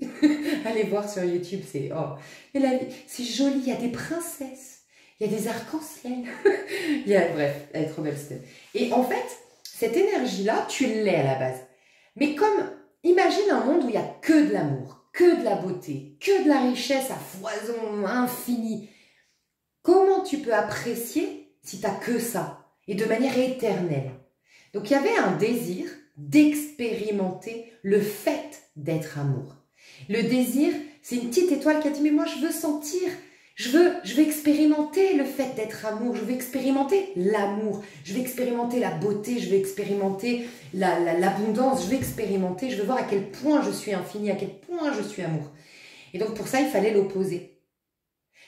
Allez voir sur YouTube, c'est... Oh. Et la vie, c'est joli, il y a des princesses. Il y a des arcs-en-ciel. Bref, elle est trop belle cette. Et en fait, cette énergie-là, tu l'es à la base. Mais comme, imagine un monde où il n'y a que de l'amour, que de la beauté, que de la richesse à foison infinie. Comment tu peux apprécier si tu n'as que ça et de manière éternelle? Donc il y avait un désir d'expérimenter le fait d'être amour. Le désir, c'est une petite étoile qui a dit, mais moi je veux sentir... Je veux expérimenter le fait d'être amour, je veux expérimenter l'amour, je veux expérimenter la beauté, je veux expérimenter l'abondance, je veux expérimenter, je veux voir à quel point je suis infini, à quel point je suis amour. Et donc pour ça, il fallait l'opposer.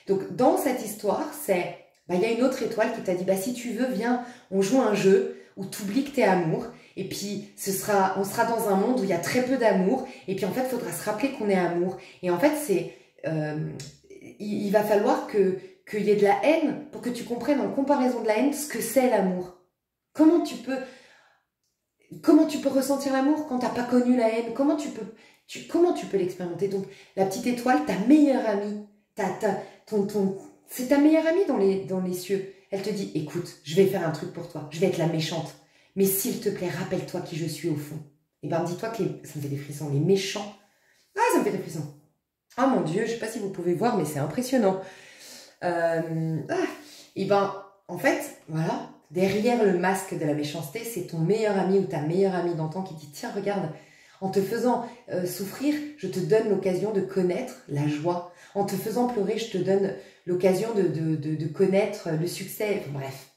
Donc dans cette histoire, il y a une autre étoile qui t'a dit, si tu veux, viens, on joue un jeu où tu oublies que tu es amour, et puis on sera dans un monde où il y a très peu d'amour, et puis en fait, il faudra se rappeler qu'on est amour. Et en fait, il va falloir qu'il y ait de la haine pour que tu comprennes en comparaison de la haine ce que c'est l'amour. Comment tu peux ressentir l'amour quand tu n'as pas connu la haine? Comment tu peux l'expérimenter? Donc, la petite étoile, ta meilleure amie, c'est ta meilleure amie dans les cieux. Elle te dit, écoute, je vais faire un truc pour toi, je vais être la méchante. Mais s'il te plaît, rappelle-toi qui je suis au fond. Et bien, dis-toi que ça me fait des frissons, les méchants. Ah, ça me fait des frissons. Oh mon Dieu, je ne sais pas si vous pouvez voir, mais c'est impressionnant. Et ben, en fait, voilà, derrière le masque de la méchanceté, c'est ton meilleur ami ou ta meilleure amie d'antan qui dit, tiens, regarde, en te faisant souffrir, je te donne l'occasion de connaître la joie. En te faisant pleurer, je te donne l'occasion de connaître le succès. Bref.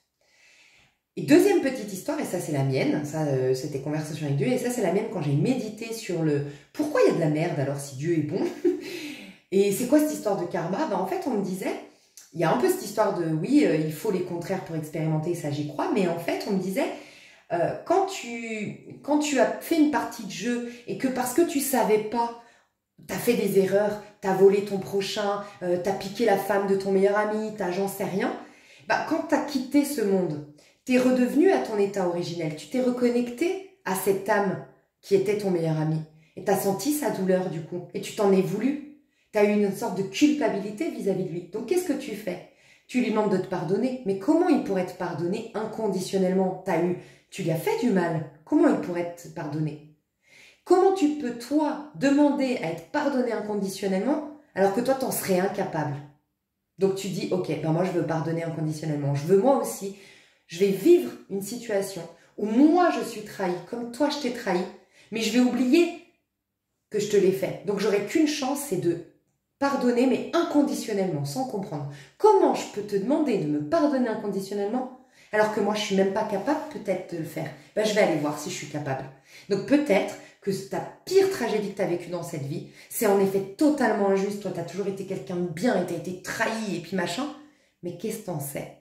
Et deuxième petite histoire, et ça c'est la mienne, ça c'était Conversation avec Dieu, et ça c'est la mienne quand j'ai médité sur pourquoi il y a de la merde alors si Dieu est bon. Et c'est quoi cette histoire de karma? En fait, on me disait, il y a un peu cette histoire de, oui, il faut les contraires pour expérimenter, ça j'y crois, mais en fait, on me disait, quand tu as fait une partie de jeu et que parce que tu savais pas, tu as fait des erreurs, tu as volé ton prochain, tu as piqué la femme de ton meilleur ami, j'en sais rien, quand tu as quitté ce monde, tu es redevenu à ton état originel, tu t'es reconnecté à cette âme qui était ton meilleur ami, et tu as senti sa douleur du coup, et tu t'en es voulu. Tu as eu une sorte de culpabilité vis-à-vis de lui. Donc, qu'est-ce que tu fais? Tu lui demandes de te pardonner. Mais comment il pourrait te pardonner inconditionnellement? Tu lui as fait du mal. Comment il pourrait te pardonner? Comment tu peux, toi, demander à être pardonné inconditionnellement alors que toi, t'en serais incapable? Donc tu dis, ok, ben moi je veux pardonner inconditionnellement. Je veux moi aussi, je vais vivre une situation où moi je suis trahi, comme toi je t'ai trahi, mais je vais oublier que je te l'ai fait. Donc j'aurai qu'une chance, c'est de pardonner, mais inconditionnellement, sans comprendre. Comment je peux te demander de me pardonner inconditionnellement alors que moi je suis même pas capable peut-être de le faire? Ben, je vais aller voir si je suis capable. Donc peut-être que ta pire tragédie que tu as vécue dans cette vie, c'est en effet totalement injuste. Toi, tu as toujours été quelqu'un de bien et tu as été trahi et puis machin. Mais qu'est-ce que t'en sais?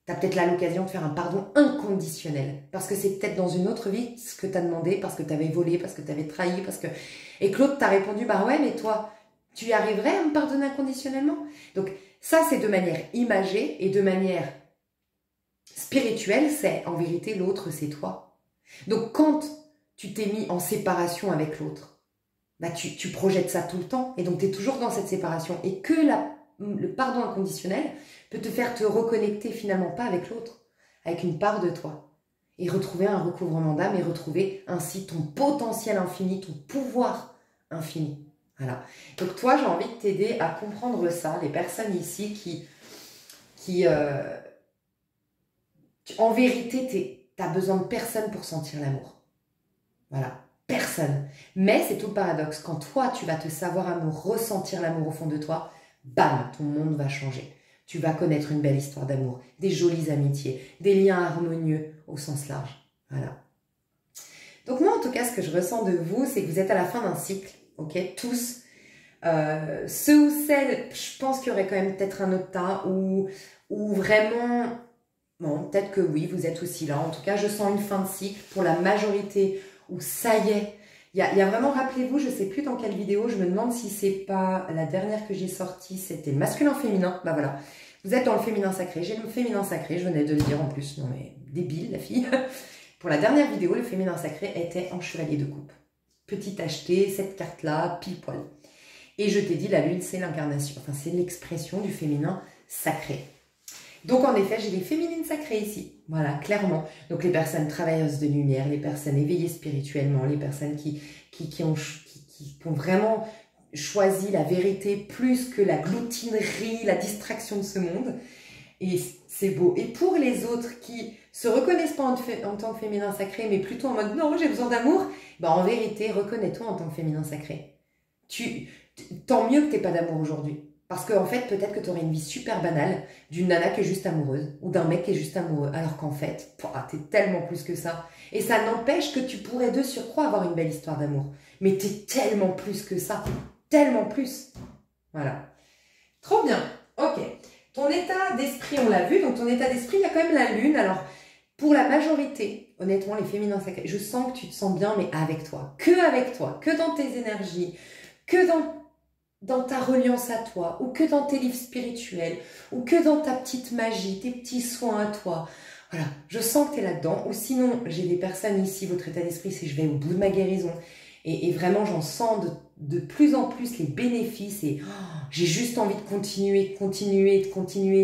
Tu as peut-être là l'occasion de faire un pardon inconditionnel. Parce que c'est peut-être dans une autre vie ce que tu as demandé, parce que tu avais volé, parce que tu avais trahi, parce que... Et que l'autre t'a répondu, bah ouais, mais toi, tu y arriverais à me pardonner inconditionnellement? Donc ça, c'est de manière imagée et de manière spirituelle, c'est en vérité l'autre, c'est toi. Donc quand tu t'es mis en séparation avec l'autre, bah tu projettes ça tout le temps et donc tu es toujours dans cette séparation et que le pardon inconditionnel peut te faire te reconnecter finalement pas avec l'autre, avec une part de toi et retrouver un recouvrement d'âme et retrouver ainsi ton potentiel infini, ton pouvoir infini. Voilà. Donc toi, j'ai envie de t'aider à comprendre ça, les personnes ici qui en vérité, tu n'as besoin de personne pour sentir l'amour. Voilà, personne. Mais c'est tout le paradoxe. Quand toi, tu vas te savoir amour, ressentir l'amour au fond de toi, bam, ton monde va changer. Tu vas connaître une belle histoire d'amour, des jolies amitiés, des liens harmonieux au sens large. Voilà. Donc moi, en tout cas, ce que je ressens de vous, c'est que vous êtes à la fin d'un cycle, ok, tous. Ceux ou celles, je pense qu'il y aurait quand même peut-être un autre tas où vraiment... Bon, peut-être que oui, vous êtes aussi là. En tout cas, je sens une fin de cycle pour la majorité où ça y est. Il y a vraiment, rappelez-vous, je ne sais plus dans quelle vidéo, je me demande si c'est pas la dernière que j'ai sortie, c'était masculin-féminin. Bah voilà, vous êtes dans le féminin sacré. J'ai le féminin sacré, je venais de le dire en plus. Non mais, débile la fille. Pour la dernière vidéo, le féminin sacré était en chevalier de coupe. Petit acheté, cette carte-là, pile poil. Et je t'ai dit, la lune, c'est l'incarnation. Enfin, c'est l'expression du féminin sacré. Donc, en effet, j'ai les féminines sacrées ici. Voilà, clairement. Donc, les personnes travailleuses de lumière, les personnes éveillées spirituellement, les personnes qui ont vraiment choisi la vérité plus que la gloutinerie, la distraction de ce monde. Et c'est beau. Et pour les autres qui se reconnaissent pas en tant que féminin sacré, mais plutôt en mode « non, j'ai besoin d'amour », ben en vérité, reconnais-toi en tant que féminin sacré. Tant mieux que tu n'aies pas d'amour aujourd'hui. Parce qu'en fait, peut-être que tu aurais une vie super banale d'une nana qui est juste amoureuse ou d'un mec qui est juste amoureux. Alors qu'en fait, tu es tellement plus que ça. Et ça n'empêche que tu pourrais de surcroît avoir une belle histoire d'amour. Mais tu es tellement plus que ça. Tellement plus. Voilà. Trop bien. Ok. Ton état d'esprit, on l'a vu. Donc ton état d'esprit, il y a quand même la lune. Alors, pour la majorité, honnêtement, les féminins sacrés, je sens que tu te sens bien, mais avec toi. Que avec toi. Que dans tes énergies. Que dans ta reliance à toi, ou que dans tes livres spirituels, ou que dans ta petite magie, tes petits soins à toi. Voilà, je sens que tu es là-dedans. Ou sinon, j'ai des personnes ici, votre état d'esprit, c'est je vais au bout de ma guérison. Et vraiment, j'en sens de plus en plus les bénéfices. Et j'ai juste envie de continuer,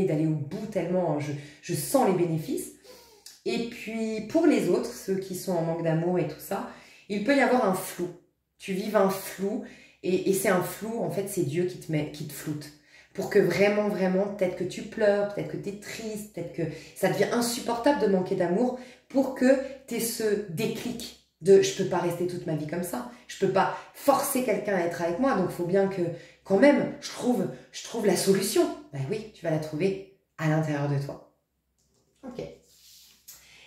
d'aller au bout tellement je sens les bénéfices. Et puis, pour les autres, ceux qui sont en manque d'amour et tout ça, il peut y avoir un flou. Tu vives un flou. Et c'est un flou, en fait, c'est Dieu qui te floute. Pour que vraiment, peut-être que tu pleures, peut-être que tu es triste, peut-être que ça devient insupportable de manquer d'amour, pour que tu aies ce déclic de « je peux pas rester toute ma vie comme ça, je peux pas forcer quelqu'un à être avec moi, donc il faut bien que, quand même, je trouve la solution. » Ben oui, tu vas la trouver à l'intérieur de toi. Ok.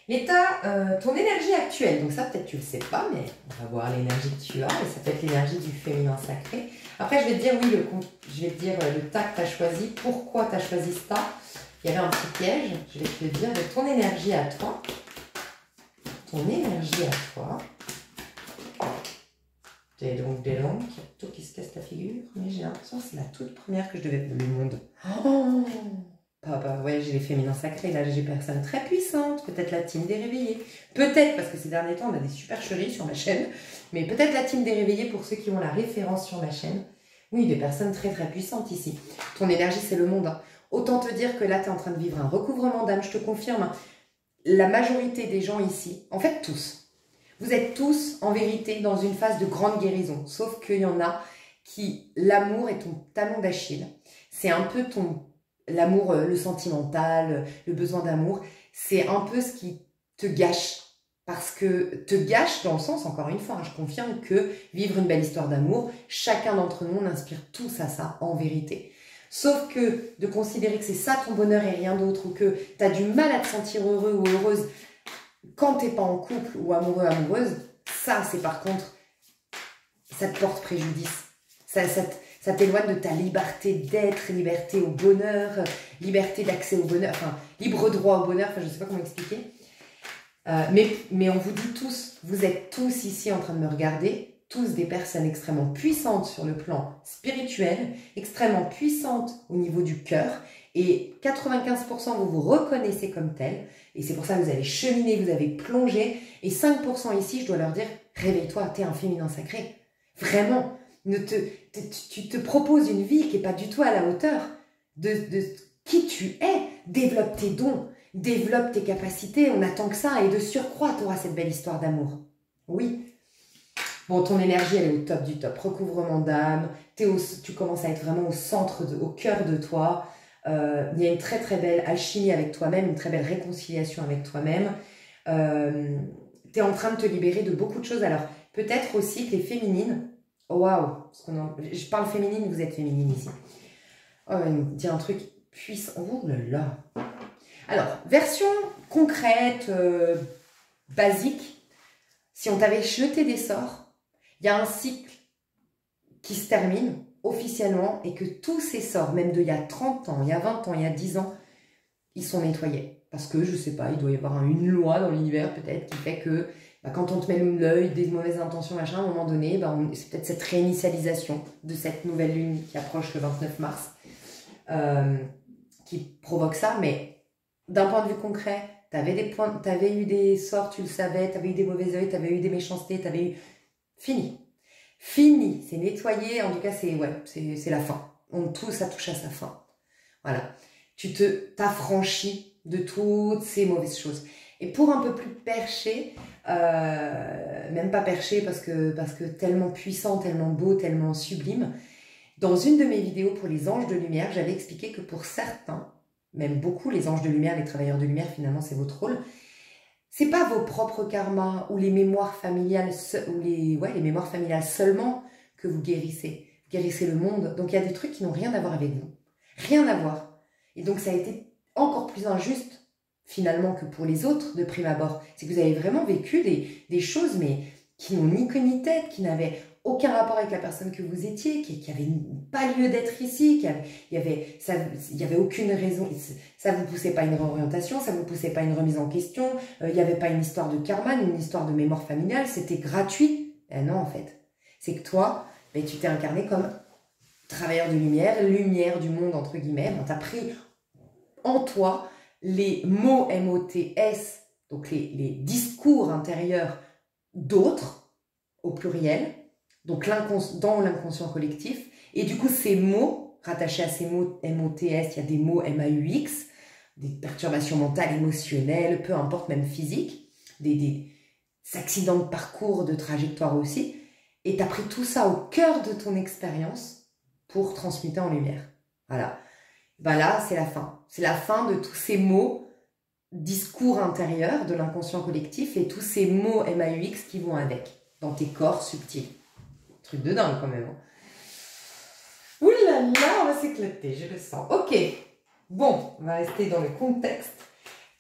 L'état, ton énergie actuelle, donc ça peut-être tu le sais pas, mais on va voir l'énergie que tu as, et ça peut être l'énergie du féminin sacré. Après je vais te dire, oui, je vais te dire le tas que tu as choisi, pourquoi tu as choisi ça. Il y avait un petit piège, je vais te le dire, de ton énergie à toi. Ton énergie à toi. Des longues, tout qui se casse la figure, mais j'ai l'impression que c'est la toute première que je devais... Le monde. Oh ouais, j'ai les féminins sacrés, là j'ai des personnes très puissantes, peut-être la team des réveillés, peut-être, parce que ces derniers temps on a des supercheries sur ma chaîne, mais peut-être la team des réveillés pour ceux qui ont la référence sur ma chaîne. Oui, des personnes très puissantes ici. Ton énergie c'est le monde. Hein. Autant te dire que là tu es en train de vivre un recouvrement d'âme, je te confirme, la majorité des gens ici, en fait tous, vous êtes tous en vérité dans une phase de grande guérison, sauf qu'il y en a qui, l'amour est ton talon d'Achille, c'est un peu l'amour, le sentimental, le besoin d'amour, c'est un peu ce qui te gâche. Parce que te gâche dans le sens, encore une fois, hein, je confirme que vivre une belle histoire d'amour, chacun d'entre nous, on inspire tous à ça, en vérité. Sauf que de considérer que c'est ça ton bonheur et rien d'autre, ou que tu as du mal à te sentir heureux ou heureuse quand t'es pas en couple ou amoureux, amoureuse, ça c'est par contre, ça te porte préjudice. Ça t'éloigne de ta liberté d'être, liberté au bonheur, liberté d'accès au bonheur, enfin, libre droit au bonheur, enfin, je sais pas comment expliquer. Mais on vous dit tous, vous êtes tous ici en train de me regarder, tous des personnes extrêmement puissantes sur le plan spirituel, extrêmement puissantes au niveau du cœur, et 95% vous vous reconnaissez comme tel, et c'est pour ça que vous avez cheminé, vous avez plongé, et 5% ici, je dois leur dire, réveille-toi, t'es un féminin sacré. Vraiment, tu te proposes une vie qui n'est pas du tout à la hauteur de qui tu es, développe tes dons, développe tes capacités, on attend que ça, et de surcroît, tu auras cette belle histoire d'amour. Oui. Bon, ton énergie, elle est au top du top. Recouvrement d'âme, tu commences à être vraiment au centre, au cœur de toi. Il y a une très très belle alchimie avec toi-même, une très belle réconciliation avec toi-même. Tu es en train de te libérer de beaucoup de choses. Alors, peut-être aussi que les féminines, oh waouh, je parle féminine, vous êtes féminine ici. Oh, il me dit un truc puissant. Oh là là. Alors, version concrète, basique, si on t'avait jeté des sorts, il y a un cycle qui se termine officiellement et que tous ces sorts, même d'il y a 30 ans, il y a 20 ans, il y a 10 ans, ils sont nettoyés. Parce que, je sais pas, il doit y avoir une loi dans l'univers peut-être qui fait que quand on te met l'œil, des mauvaises intentions, machin, à un moment donné, c'est peut-être cette réinitialisation de cette nouvelle lune qui approche le 29 mars qui provoque ça. Mais d'un point de vue concret, t'avais eu des sorts, tu le savais, t'avais eu des mauvais œils, t'avais eu des méchancetés, t'avais eu... Fini. Fini, c'est nettoyé, en tout cas c'est la fin. Ça touche à sa fin. Voilà. Tu t'affranchis de toutes ces mauvaises choses. Et pour un peu plus perché, même pas perché parce que tellement puissant, tellement beau, tellement sublime, dans une de mes vidéos pour les anges de lumière, j'avais expliqué que pour certains, même beaucoup, les anges de lumière, les travailleurs de lumière, finalement c'est votre rôle, c'est pas vos propres karmas ou les mémoires familiales les mémoires familiales seulement que vous guérissez. Vous guérissez le monde. Donc il y a des trucs qui n'ont rien à voir avec vous. Rien à voir. Et donc ça a été encore plus injuste finalement que pour les autres de prime abord. C'est que vous avez vraiment vécu des choses mais qui n'ont ni queue ni tête, qui n'avaient aucun rapport avec la personne que vous étiez, qui n'avait pas lieu d'être ici, il y avait aucune raison, ça ne vous poussait pas à une réorientation, ça ne vous poussait pas à une remise en question, il n'y avait pas une histoire de karma, ni une histoire de mémoire familiale, c'était gratuit. Non, en fait. C'est que toi, tu t'es incarné comme travailleur de lumière, lumière du monde, entre guillemets. Tu as pris en toi les mots MOTS, donc les discours intérieurs d'autres, au pluriel, donc dans l'inconscient collectif, et du coup ces mots, rattachés à ces mots MOTS, il y a des mots MAUX, des perturbations mentales, émotionnelles, peu importe, même physiques, des accidents de parcours, de trajectoire aussi, et tu as pris tout ça au cœur de ton expérience pour transmuter en lumière. Voilà. Là, c'est la fin. C'est la fin de tous ces mots, discours intérieurs de l'inconscient collectif, et tous ces mots MAUX qui vont avec, dans tes corps subtils. Truc de dingue quand même. Ouh là là, on va s'éclater, je le sens. Ok, bon, on va rester dans le contexte.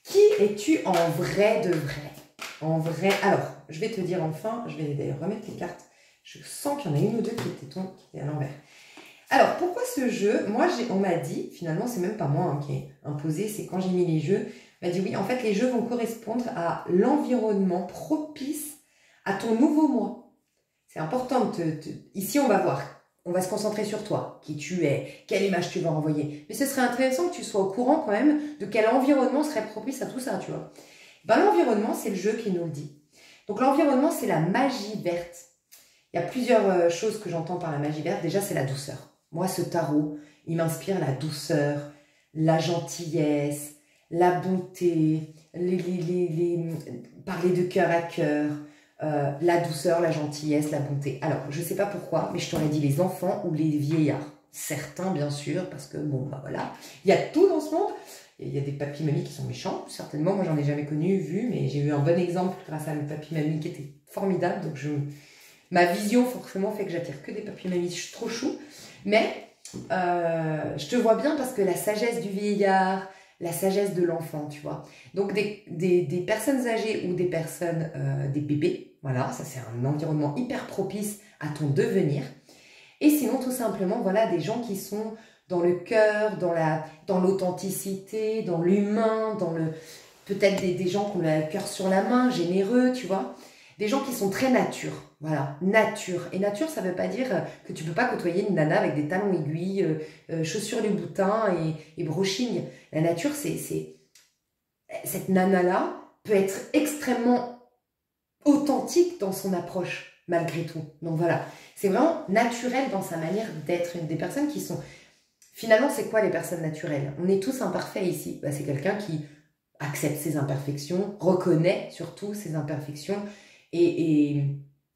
Qui es-tu en vrai de vrai? En vrai, alors, je vais te dire enfin, je vais d'ailleurs remettre les cartes. Je sens qu'il y en a une ou deux qui étaient à l'envers. Alors, pourquoi ce jeu? Moi, on m'a dit, finalement, c'est même pas moi qui ai imposé, c'est quand j'ai mis les jeux, on m'a dit oui, en fait, les jeux vont correspondre à l'environnement propice à ton nouveau moi. C'est important ici, on va voir. On va se concentrer sur toi, qui tu es, quelle image tu vas renvoyer. Mais ce serait intéressant que tu sois au courant quand même de quel environnement serait propice à tout ça, tu vois. L'environnement, c'est le jeu qui nous le dit. Donc l'environnement, c'est la magie verte. Il y a plusieurs choses que j'entends par la magie verte. Déjà, c'est la douceur. Moi, ce tarot, il m'inspire la douceur, la gentillesse, la bonté, parler de cœur à cœur, la douceur, la gentillesse, la bonté. Alors, je ne sais pas pourquoi, mais je t'aurais dit les enfants ou les vieillards. certains bien sûr, parce que bon, bah voilà, il y a tout dans ce monde. Il y a des papis-mamies qui sont méchants, certainement, moi j'en ai jamais connu, vu, mais j'ai eu un bon exemple grâce à mes papis-mamies qui étaient formidables, donc ma vision forcément fait que j'attire que des papis-mamies trop chou, mais je te vois bien parce que la sagesse du vieillard, la sagesse de l'enfant, tu vois. Donc des personnes âgées ou des personnes, des bébés, voilà, ça c'est un environnement hyper propice à ton devenir. Et sinon, tout simplement, voilà, des gens qui sont dans le cœur, dans l'authenticité, dans l'humain, peut-être des gens qui ont le cœur sur la main, généreux, tu vois. Des gens qui sont très nature, voilà, nature. Et nature, ça ne veut pas dire que tu ne peux pas côtoyer une nana avec des talons aiguilles, chaussures les boutins et brushing. La nature, cette nana-là peut être extrêmement authentique dans son approche, malgré tout. Donc voilà, c'est vraiment naturel dans sa manière d'être. Une des personnes qui sont... Finalement, c'est quoi les personnes naturelles? On est tous imparfaits ici. Bah, c'est quelqu'un qui accepte ses imperfections, reconnaît surtout ses imperfections et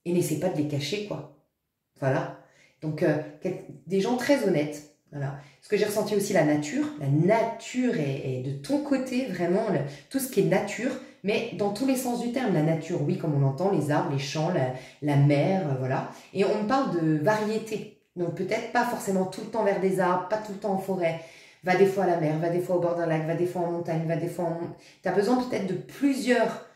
n'essaie pas de les cacher, quoi. Voilà. Donc, des gens très honnêtes. Voilà. Ce que j'ai ressenti aussi, la nature est de ton côté, vraiment, tout ce qui est nature, mais dans tous les sens du terme. La nature, oui, comme on l'entend, les arbres, les champs, la mer, voilà. Et on parle de variété. Donc, peut-être pas forcément tout le temps vers des arbres, pas tout le temps en forêt. Va des fois à la mer, va des fois au bord d'un lac, va des fois en montagne, va des fois en... Tu as besoin peut-être de plusieurs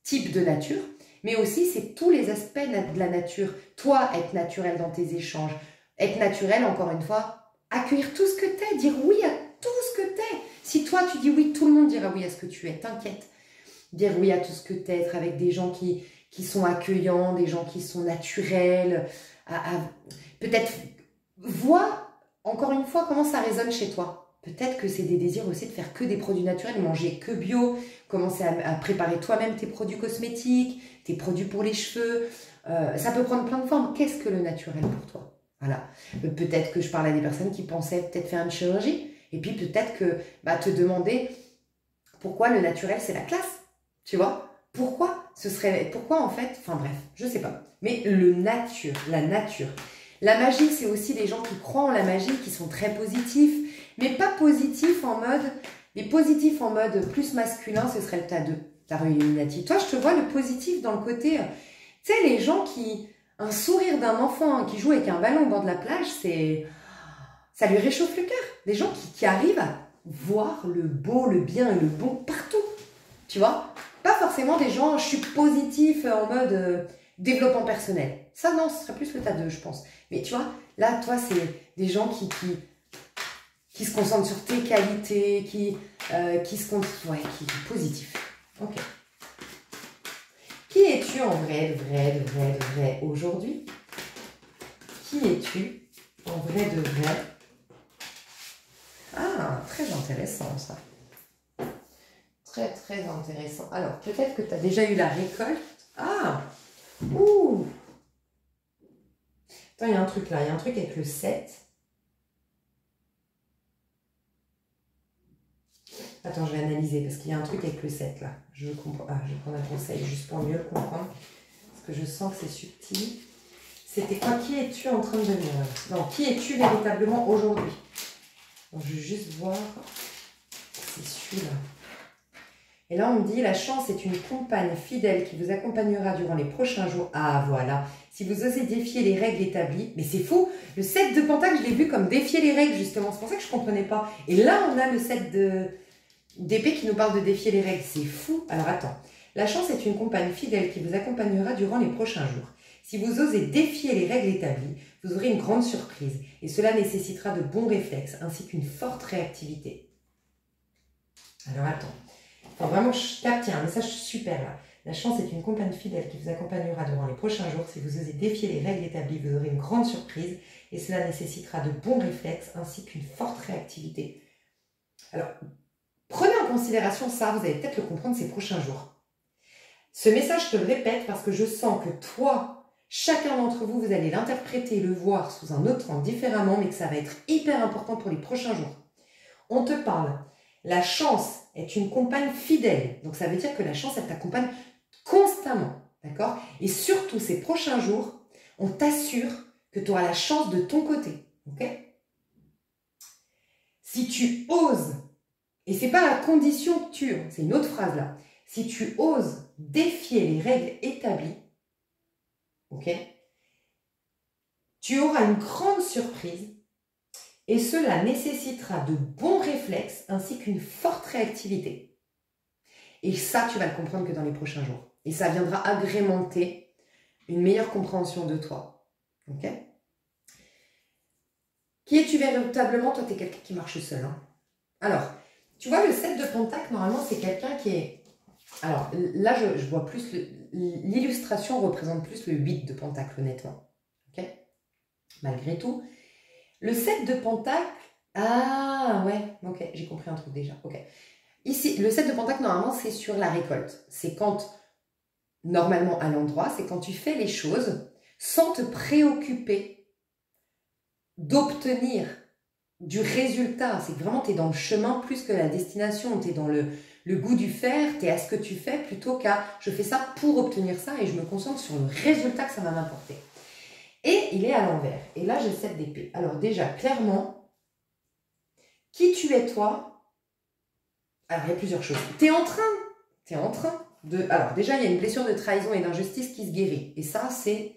types de nature, mais aussi c'est tous les aspects de la nature. Toi, être naturel dans tes échanges, être naturel, encore une fois, accueillir tout ce que tu es, dire oui à tout ce que tu es. Si toi tu dis oui, tout le monde dira oui à ce que tu es, t'inquiète. Dire oui à tout ce que tu es, être avec des gens qui sont accueillants, des gens qui sont naturels, peut-être vois encore une fois comment ça résonne chez toi. Peut-être que c'est des désirs aussi de faire que des produits naturels, manger que bio, commencer à préparer toi-même tes produits cosmétiques, tes produits pour les cheveux. Ça peut prendre plein de formes. Qu'est-ce que le naturel pour toi? Voilà. Peut-être que je parle à des personnes qui pensaient peut-être faire une chirurgie, et puis peut-être que te demander pourquoi le naturel c'est la classe, tu vois? Pourquoi en fait, enfin bref, je sais pas. Mais la nature. La magie, c'est aussi des gens qui croient en la magie, qui sont très positifs, mais pas positifs en mode... Les positifs en mode plus masculin, ce serait le tarot Illuminati. Toi, je te vois le positif dans le côté... Tu sais, les gens qui... Un sourire d'un enfant qui joue avec un ballon au bord de la plage, ça lui réchauffe le cœur. Des gens qui arrivent à voir le beau, le bien et le bon partout. Tu vois? Pas forcément des gens, je suis positif en mode développement personnel. Ça, non, ce serait plus le tas 2, je pense. Mais tu vois, là, toi, c'est des gens qui se concentrent sur tes qualités, qui positif. Ok. Qui es-tu en vrai, de vrai aujourd'hui? Qui es-tu en vrai, de vrai? Ah, très intéressant ça. Très, très intéressant. Alors, peut-être que tu as déjà eu la récolte. Ah! Ouh! Attends, il y a un truc là. Il y a un truc avec le 7. Attends, je vais analyser parce qu'il y a un truc avec le 7 là. Je comprends. Ah, je vais prendre un conseil juste pour mieux le comprendre. Parce que je sens que c'est subtil. C'était quoi? Qui es-tu en train de devenir? Non, qui es-tu véritablement aujourd'hui? Donc, je vais juste voir. C'est celui-là. Et là, on me dit, la chance est une compagne fidèle qui vous accompagnera durant les prochains jours. Ah, voilà. Si vous osez défier les règles établies. Mais c'est fou. Le 7 de Pentacle, je l'ai vu comme défier les règles, justement. C'est pour ça que je ne comprenais pas. Et là, on a le 7 d'épée qui nous parle de défier les règles. C'est fou. Alors, attends. La chance est une compagne fidèle qui vous accompagnera durant les prochains jours. Si vous osez défier les règles établies, vous aurez une grande surprise. Et cela nécessitera de bons réflexes ainsi qu'une forte réactivité. Alors, attends. Enfin, vraiment, je capte, il y a un message super là. La chance est une compagne fidèle qui vous accompagnera durant les prochains jours. Si vous osez défier les règles établies, vous aurez une grande surprise et cela nécessitera de bons réflexes ainsi qu'une forte réactivité. Alors, prenez en considération ça, vous allez peut-être le comprendre ces prochains jours. Ce message, je te le répète parce que je sens que toi, chacun d'entre vous, vous allez l'interpréter et le voir sous un autre angle différemment, mais que ça va être hyper important pour les prochains jours. On te parle. La chance est une compagne fidèle. Donc, ça veut dire que la chance, elle t'accompagne constamment. D'accord? Et surtout, ces prochains jours, on t'assure que tu auras la chance de ton côté. Ok? Si tu oses, et c'est pas la condition que tu, c'est une autre phrase là, si tu oses défier les règles établies, ok, tu auras une grande surprise et cela nécessitera de bons réflexes ainsi qu'une forte réactivité. Et ça, tu vas le comprendre que dans les prochains jours. Et ça viendra agrémenter une meilleure compréhension de toi. Ok? Qui es-tu véritablement? Toi, tu es quelqu'un qui marche seul. Hein. Alors, tu vois, le 7 de Pentacle, normalement, c'est quelqu'un qui est... Alors, là, je vois plus... L'illustration représente plus le 8 de Pentacle, honnêtement. Ok? Malgré tout. Le 7 de Pentacle... Ah, ouais. Ok, j'ai compris un truc déjà. Ok. Ici, le 7 de Pentacle, normalement, c'est sur la récolte. C'est quand, normalement, à l'endroit, c'est quand tu fais les choses sans te préoccuper d'obtenir du résultat. C'est que vraiment, tu es dans le chemin plus que la destination. Tu es dans le goût du faire, tu es à ce que tu fais plutôt qu'à je fais ça pour obtenir ça et je me concentre sur le résultat que ça va m'apporter. Et il est à l'envers. Et là, j'ai le 7 d'épée. Alors déjà, clairement, qui tu es toi? Alors, il y a plusieurs choses. Tu es en train de... Alors, déjà, il y a une blessure de trahison et d'injustice qui se guérit. Et ça, c'est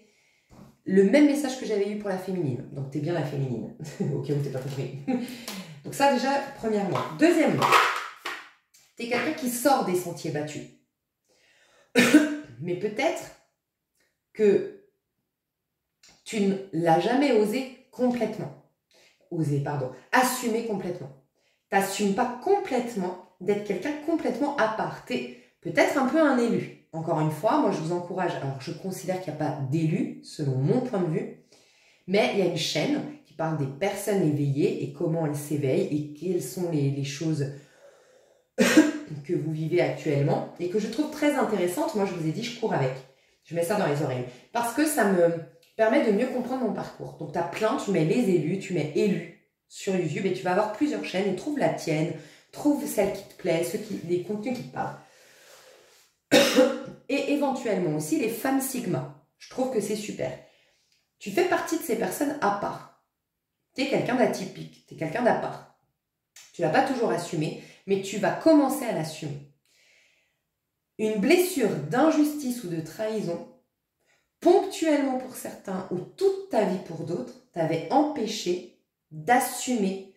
le même message que j'avais eu pour la féminine. Donc, tu es bien la féminine. Au cas où tu n'es pas compris. Donc, ça, déjà, premièrement. Deuxièmement, tu es quelqu'un qui sort des sentiers battus. Mais peut-être que tu ne l'as jamais osé complètement. Assumer complètement. Tu n'assumes pas complètement d'être quelqu'un complètement à part. Tu es peut-être un peu un élu. Encore une fois, moi je vous encourage, alors je considère qu'il n'y a pas d'élu, selon mon point de vue, mais il y a une chaîne qui parle des personnes éveillées et comment elles s'éveillent et quelles sont les choses que vous vivez actuellement et que je trouve très intéressante. Moi je vous ai dit, je cours avec. Je mets ça dans les oreilles parce que ça me permet de mieux comprendre mon parcours. Donc tu as plein, tu mets les élus, tu mets élus sur YouTube et tu vas avoir plusieurs chaînes et trouve la tienne, trouve celle qui te plaît, les contenus qui te parlent. Et éventuellement aussi les femmes Sigma. Je trouve que c'est super. Tu fais partie de ces personnes à part. Tu es quelqu'un d'atypique, tu es quelqu'un d'à part. Tu ne l'as pas toujours assumé, mais tu vas commencer à l'assumer. Une blessure d'injustice ou de trahison, ponctuellement pour certains ou toute ta vie pour d'autres, t'avait empêché d'assumer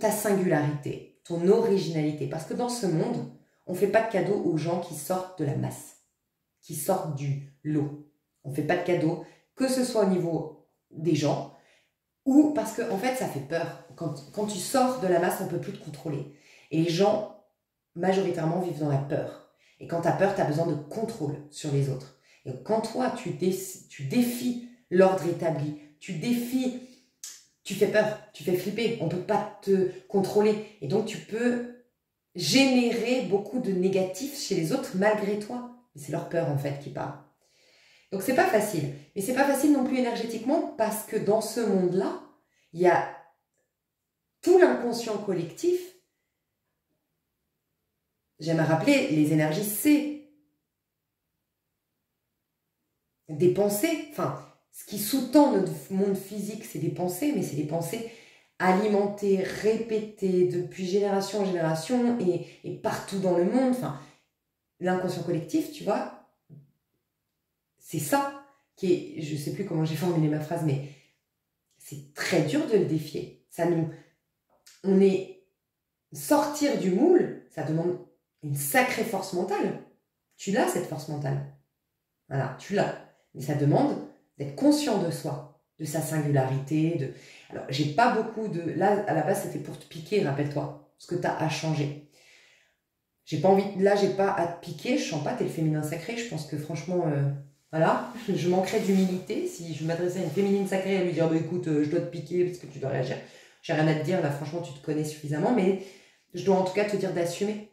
ta singularité, ton originalité. Parce que dans ce monde, on ne fait pas de cadeaux aux gens qui sortent de la masse, qui sortent du lot. On ne fait pas de cadeaux, que ce soit au niveau des gens, ou parce que en fait, ça fait peur. Quand tu sors de la masse, on ne peut plus te contrôler. Et les gens, majoritairement, vivent dans la peur. Et quand tu as peur, tu as besoin de contrôle sur les autres. Et quand toi, tu défies l'ordre établi, tu fais peur, tu fais flipper, on ne peut pas te contrôler. Et donc, tu peux générer beaucoup de négatifs chez les autres malgré toi. C'est leur peur, en fait, qui parle. Donc, c'est pas facile. Mais c'est pas facile non plus énergétiquement parce que dans ce monde-là, il y a tout l'inconscient collectif. J'aime rappeler, les énergies, c'est des pensées. Enfin, ce qui sous-tend notre monde physique, c'est des pensées, mais c'est des pensées alimentées, répétées depuis génération en génération et partout dans le monde. Enfin, l'inconscient collectif, tu vois, c'est ça qui est, je ne sais plus comment j'ai formulé ma phrase, mais c'est très dur de le défier. Sortir du moule, ça demande une sacrée force mentale. Tu l'as, cette force mentale. Voilà, tu l'as. Mais ça demande d'être conscient de soi, de sa singularité. Alors, j'ai pas beaucoup de... Là, à la base, c'était pour te piquer, rappelle-toi, ce que tu as à changer. J'ai pas envie... Là, j'ai pas à te piquer, je sens pas, t'es le féminin sacré. Je pense que franchement, voilà, je manquerais d'humilité si je m'adressais à une féminine sacrée et lui dire, bah, écoute, je dois te piquer parce que tu dois réagir. J'ai rien à te dire, là, franchement, tu te connais suffisamment, mais je dois en tout cas te dire d'assumer.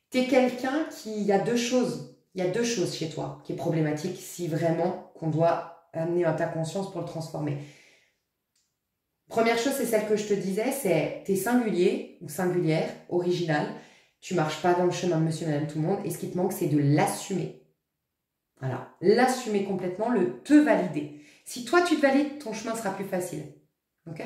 T'es quelqu'un qui... Il y a deux choses chez toi qui est problématique si vraiment qu'on doit amener à ta conscience pour le transformer. Première chose, c'est celle que je te disais, c'est t'es singulier ou singulière, original, tu marches pas dans le chemin de monsieur, madame, tout le monde, et ce qui te manque, c'est de l'assumer. Voilà, l'assumer complètement, te valider. Si toi, tu te valides, ton chemin sera plus facile. Ok ?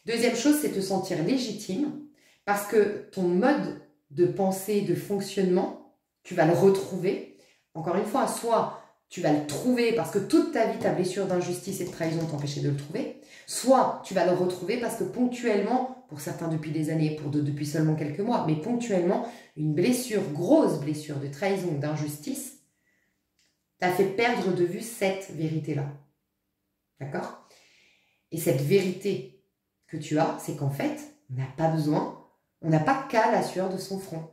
Deuxième chose, c'est te sentir légitime parce que ton mode de pensée, de fonctionnement, tu vas le retrouver. Encore une fois, soit tu vas le trouver parce que toute ta vie, ta blessure d'injustice et de trahison t'empêchait de le trouver, soit tu vas le retrouver parce que ponctuellement, pour certains depuis des années, pour d'autres depuis seulement quelques mois, mais ponctuellement, une blessure, grosse blessure de trahison, d'injustice, t'a fait perdre de vue cette vérité-là. D'accord? Et cette vérité que tu as, c'est qu'en fait, on n'a pas besoin, on n'a pas qu'à la sueur de son front.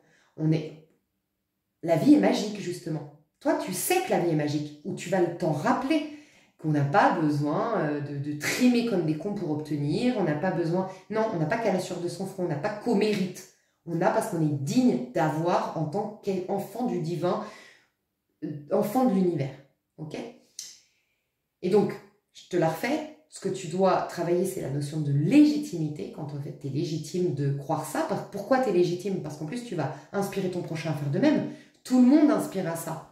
La vie est magique, justement. Toi, tu sais que la vie est magique, ou tu vas t'en rappeler qu'on n'a pas besoin de trimer comme des cons pour obtenir, on n'a pas besoin... Non, on n'a pas qu'à la sueur de son front, on n'a pas qu'au mérite. On a parce qu'on est digne d'avoir en tant qu'enfant du divin, enfant de l'univers. Ok? Et donc, je te la refais. Ce que tu dois travailler, c'est la notion de légitimité. Quand en fait, tu es légitime de croire ça. Pourquoi tu es légitime? Parce qu'en plus, tu vas inspirer ton prochain à faire de même. Tout le monde inspire à ça.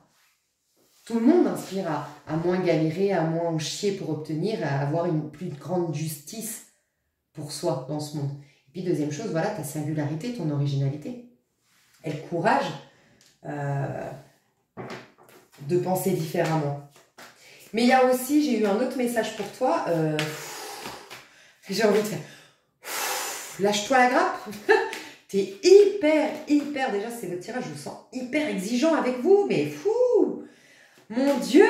Tout le monde inspire à moins galérer, à moins en chier pour obtenir, à avoir une plus grande justice pour soi dans ce monde. Et puis, deuxième chose, voilà, ta singularité, ton originalité. Et le courage de penser différemment. Mais il y a aussi, j'ai eu un autre message pour toi. J'ai envie de faire... Lâche-toi la grappe. T'es hyper... Déjà, c'est votre tirage, je vous sens hyper exigeant avec vous. Mais fou! Mon Dieu!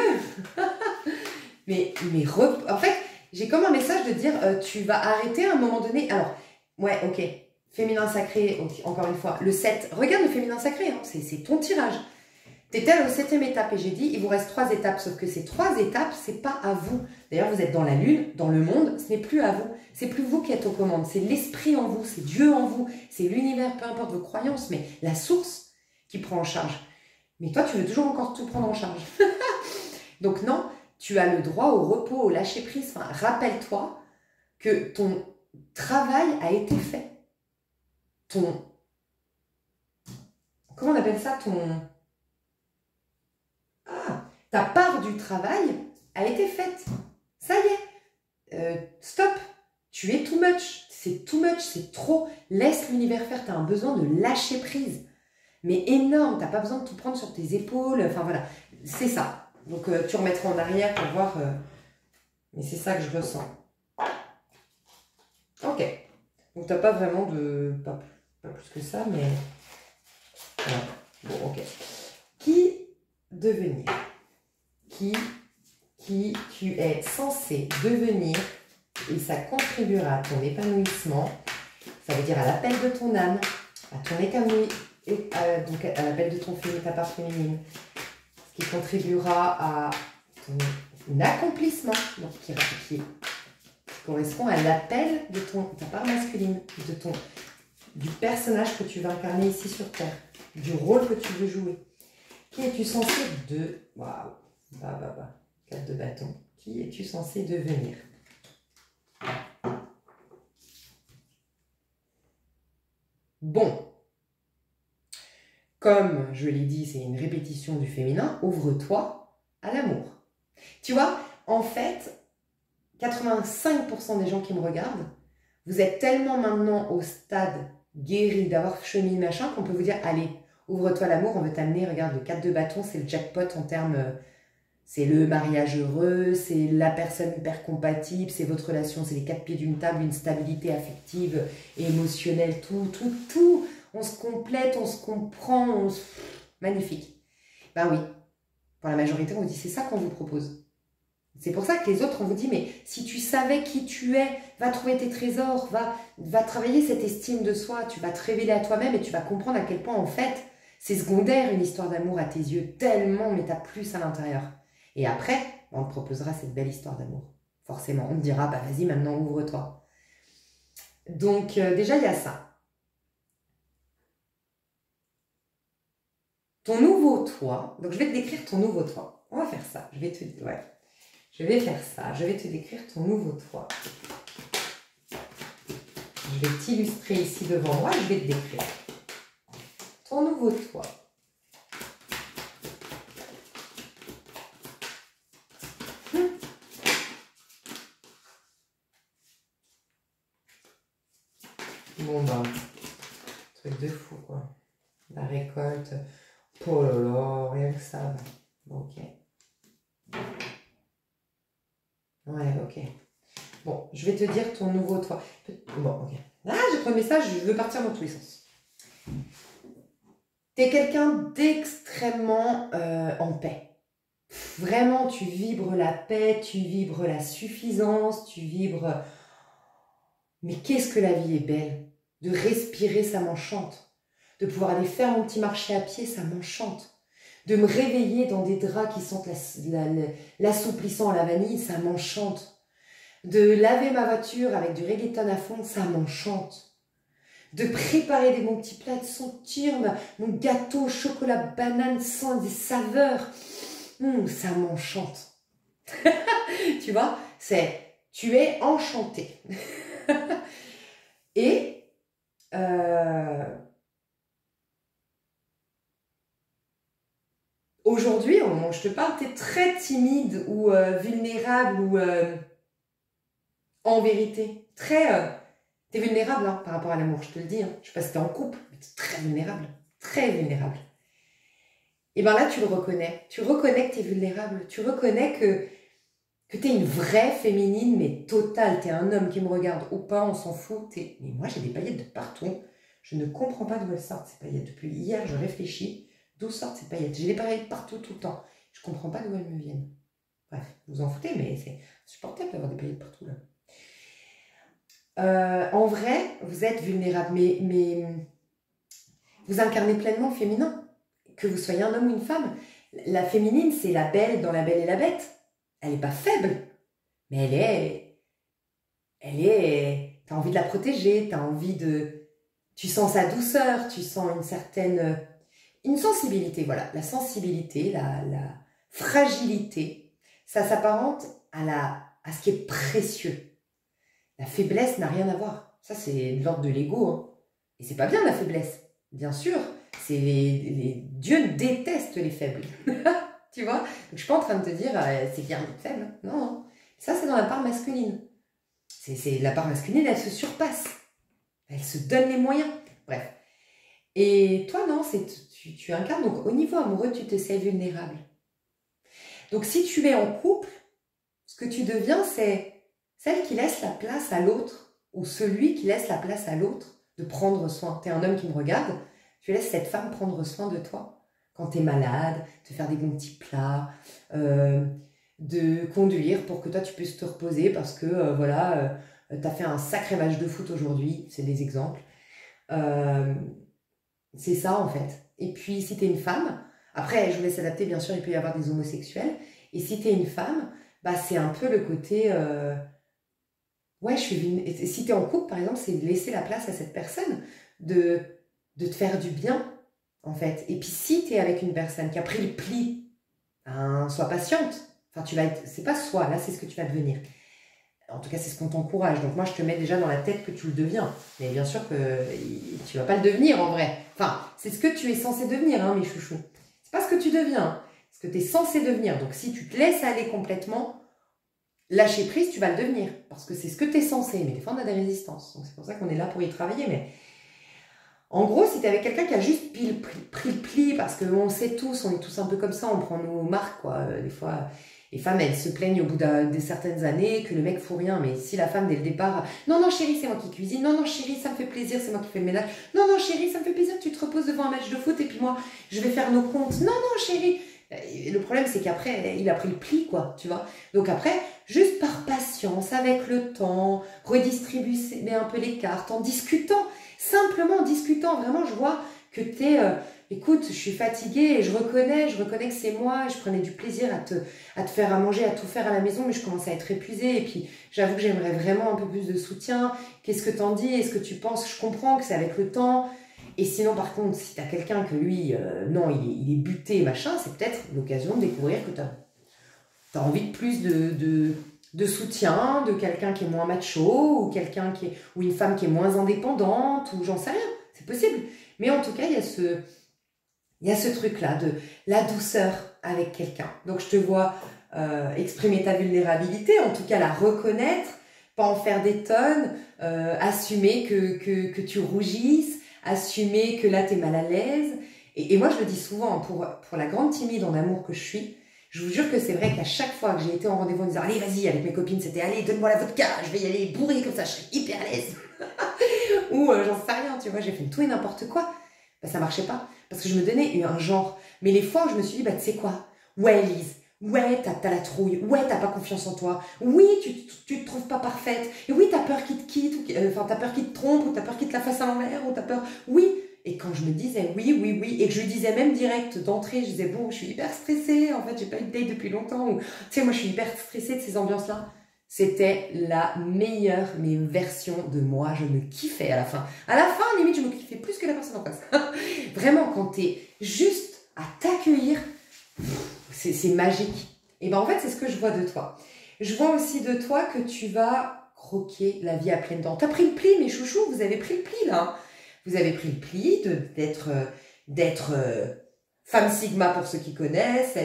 En fait, j'ai comme un message de dire, tu vas arrêter à un moment donné. Alors, ouais, ok. Féminin sacré, okay, encore une fois. Le 7, regarde le féminin sacré, hein, c'est ton tirage. T'étais à la 7e étape et j'ai dit, il vous reste 3 étapes, sauf que ces 3 étapes, c'est pas à vous. D'ailleurs, vous êtes dans la lune, dans le monde, ce n'est plus à vous. C'est plus vous qui êtes aux commandes, c'est l'esprit en vous, c'est Dieu en vous, c'est l'univers, peu importe vos croyances, mais la source qui prend en charge. Mais toi, tu veux toujours encore tout prendre en charge. Donc non, tu as le droit au repos, au lâcher-prise. Enfin, rappelle-toi que ton travail a été fait. Comment on appelle ça? Ta part du travail a été faite. Ça y est. Stop. Tu es too much. C'est too much, c'est trop. Laisse l'univers faire. Tu as un besoin de lâcher prise. Mais énorme. Tu n'as pas besoin de tout prendre sur tes épaules. Enfin voilà. C'est ça. Donc tu remettras en arrière pour voir. Mais c'est ça que je ressens. Ok. Donc tu n'as pas vraiment de... Pas plus que ça, mais... Voilà. Bon, ok. Qui devenir? Qui tu es censé devenir et ça contribuera à ton épanouissement. Ça veut dire à l'appel de ton âme, à ton épanouissement, donc à l'appel de ta part féminine, ce qui contribuera à ton accomplissement, donc qui correspond à l'appel de ta part masculine, du personnage que tu veux incarner ici sur Terre, du rôle que tu veux jouer. Qui es-tu censé Waouh, 4 de bâton. Qui es-tu censé devenir? Bon. Comme je l'ai dit, c'est une répétition du féminin. Ouvre-toi à l'amour. Tu vois, en fait, 85% des gens qui me regardent, vous êtes tellement maintenant au stade guéri d'avoir cheminé machin qu'on peut vous dire, allez, ouvre-toi à l'amour, on veut t'amener, regarde, le 4 de bâton, c'est le jackpot en termes... C'est le mariage heureux, c'est la personne hyper compatible, c'est votre relation, c'est les 4 pieds d'une table, une stabilité affective, émotionnelle, tout. On se complète, on se comprend, magnifique. Ben oui, pour la majorité, on vous dit, c'est ça qu'on vous propose. C'est pour ça que les autres, on vous dit, mais si tu savais qui tu es, va trouver tes trésors, va travailler cette estime de soi, tu vas te révéler à toi-même et tu vas comprendre à quel point, en fait, c'est secondaire une histoire d'amour à tes yeux, tellement, mais t'as plus à l'intérieur. Et après, on te proposera cette belle histoire d'amour. Forcément, on te dira, bah vas-y, maintenant ouvre-toi. Donc, déjà, il y a ça. Ton nouveau toi, donc je vais te décrire ton nouveau toi. On va faire ça, je vais faire ça, je vais te décrire ton nouveau toi. Je vais t'illustrer ici devant moi, je vais te décrire. Ton nouveau toi. Bon, bah, truc de fou, quoi. La récolte. Oh là là, rien que ça. Ok. Ouais, ok. Bon, je vais te dire ton nouveau toi. Bon, ok. Ah, j'ai ton message, je veux partir dans tous les sens. T'es quelqu'un d'extrêmement en paix. Vraiment, tu vibres la paix, tu vibres la suffisance, tu vibres... Mais qu'est-ce que la vie est belle. De respirer, ça m'enchante. De pouvoir aller faire mon petit marché à pied, ça m'enchante. De me réveiller dans des draps qui sentent l'assouplissant à la vanille, ça m'enchante. De laver ma voiture avec du reggaeton à fond, ça m'enchante. De préparer des bons petits plats, de sentir mon gâteau au chocolat banane sans des saveurs, ça m'enchante. Tu vois, tu es enchanté. Et aujourd'hui, au moment où je te parle, tu es très timide ou vulnérable ou en vérité, t'es vulnérable hein, par rapport à l'amour, je te le dis. Hein. Je sais pas si t'es en couple, mais t'es très vulnérable. Très vulnérable. Et bien là, tu le reconnais. Tu reconnais que t'es vulnérable. Tu reconnais que t'es une vraie féminine, mais totale. T'es un homme qui me regarde ou pas, on s'en fout. Mais moi, j'ai des paillettes de partout. Je ne comprends pas d'où elles sortent, ces paillettes. Depuis hier, je réfléchis. D'où sortent ces paillettes? J'ai des paillettes partout, tout le temps. Je comprends pas d'où elles me viennent. Bref, vous en foutez, mais c'est insupportable d'avoir des paillettes partout, là. En vrai, vous êtes vulnérable, mais vous incarnez pleinement le féminin. Que vous soyez un homme ou une femme. La féminine, c'est la belle dans La Belle et la Bête. Elle n'est pas faible, mais t'as envie de la protéger, t'as envie tu sens sa douceur, tu sens une sensibilité, voilà. La sensibilité, la fragilité, ça s'apparente à ce qui est précieux. La faiblesse n'a rien à voir. Ça, c'est de l'ordre de l'ego. Hein. Et c'est pas bien la faiblesse. Bien sûr, Dieu déteste les faibles. Tu vois? Donc, je suis pas en train de te dire c'est bien d'être faible. Non, non. Ça, c'est dans la part masculine. La part masculine, elle se surpasse. Elle se donne les moyens. Bref. Et toi, non, tu incarnes. Donc, au niveau amoureux, tu te sais vulnérable. Donc, si tu es en couple, ce que tu deviens, c'est celle qui laisse la place à l'autre, ou celui qui laisse la place à l'autre de prendre soin. Tu es un homme qui me regarde, tu laisses cette femme prendre soin de toi. Quand tu es malade, te faire des bons petits plats, de conduire pour que toi tu puisses te reposer parce que tu as fait un sacré match de foot aujourd'hui, c'est des exemples. C'est ça en fait. Et puis si tu es une femme, après je vous laisse adapter, bien sûr il peut y avoir des homosexuels, et si tu es une femme, bah, c'est un peu le côté... Ouais, si tu es en couple, par exemple, c'est de laisser la place à cette personne, de te faire du bien, en fait. Et puis, si tu es avec une personne qui a pris le pli, hein, sois patiente. Enfin, c'est pas là, c'est ce que tu vas devenir. En tout cas, c'est ce qu'on t'encourage. Donc, moi, je te mets déjà dans la tête que tu le deviens. Mais bien sûr que tu vas pas le devenir, en vrai. Enfin, c'est ce que tu es censé devenir, hein, mes chouchous. C'est pas ce que tu deviens, ce que tu es censé devenir. Donc, si tu te laisses aller complètement... Lâcher prise, tu vas le devenir, parce que c'est ce que tu es censé, mais des fois on a des résistances, donc c'est pour ça qu'on est là pour y travailler, mais en gros, si tu es avec quelqu'un qui a juste pris le pli, parce qu'on sait tous, on est tous un peu comme ça, on prend nos marques, quoi, des fois, les femmes, elles se plaignent au bout de certaines années que le mec fout rien, mais si la femme, dès le départ, non, non, chérie, c'est moi qui cuisine, non, non, chérie, ça me fait plaisir, c'est moi qui fais le ménage, non, non, chérie, ça me fait plaisir que tu te reposes devant un match de foot, et puis moi, je vais faire nos comptes, non, non, chérie. Le problème, c'est qu'après, il a pris le pli, quoi, tu vois. Donc après, juste par patience, avec le temps, redistribuer un peu les cartes, en discutant, simplement en discutant. Vraiment, je vois que tu es, écoute, je suis fatiguée et je reconnais que c'est moi, et je prenais du plaisir à te faire à manger, à tout faire à la maison, mais je commence à être épuisée, et puis j'avoue que j'aimerais vraiment un peu plus de soutien. Qu'est-ce que t'en dis? Est-ce que tu penses? Je comprends que c'est avec le temps. Et sinon, par contre, si tu as quelqu'un que lui, non, il est buté, machin, c'est peut-être l'occasion de découvrir que tu as envie de plus de soutien, de quelqu'un qui est moins macho, ou une femme qui est moins indépendante, ou j'en sais rien, c'est possible. Mais en tout cas, il y a ce truc-là, de la douceur avec quelqu'un. Donc, je te vois exprimer ta vulnérabilité, en tout cas la reconnaître, pas en faire des tonnes, assumer que tu rougisses, assumer que là, tu es mal à l'aise. Et moi, je le dis souvent, pour la grande timide en amour que je suis, je vous jure que c'est vrai qu'à chaque fois que j'ai été en rendez-vous en disant « Allez, vas-y », avec mes copines, c'était « Allez, donne-moi la vodka, je vais y aller bourrer comme ça, je serai hyper à l'aise. » Ou j'en sais rien, tu vois, j'ai fait tout et n'importe quoi. Bah, ça marchait pas. Parce que je me donnais un genre. Mais les fois où je me suis dit, bah, tu sais quoi? Ouais, Elise. Ouais, t'as la trouille. Ouais, t'as pas confiance en toi. Oui, tu te trouves pas parfaite. Et oui, t'as peur qu'il te quitte. Enfin, t'as peur qu'il te trompe. Ou t'as peur qu'il te la fasse à l'envers. Ou t'as peur. Oui. Et quand je me disais oui. Et que je lui disais même direct d'entrée, je disais, bon, je suis hyper stressée. En fait, j'ai pas eu de date depuis longtemps. Ou, tu sais, moi, je suis hyper stressée de ces ambiances-là. C'était la meilleure version de moi. Je me kiffais à la fin. À la fin, limite, je me kiffais plus que la personne en face. Vraiment, quand t'es juste à t'accueillir, c'est magique. Et ben en fait, c'est ce que je vois de toi. Je vois aussi de toi que tu vas croquer la vie à pleines dents. T'as pris le pli, mes chouchous, vous avez pris le pli là. Vous avez pris le pli d'être femme sigma pour ceux qui connaissent,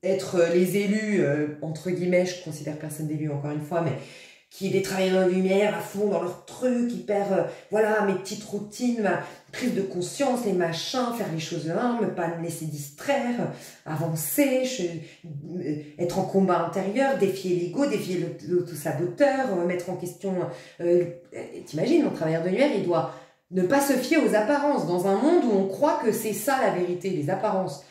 être les élus, entre guillemets, je considère personne d'élu encore une fois, mais qui des travailleurs de lumière à fond dans leur truc, hyper, voilà, mes petites routines, ma prise de conscience, les machins, faire les choses humbles, pas me laisser distraire, avancer, être en combat intérieur, défier l'ego, défier l'auto-saboteur, mettre en question... T'imagines, mon travailleur de lumière, il doit ne pas se fier aux apparences, dans un monde où on croit que c'est ça la vérité, les apparences.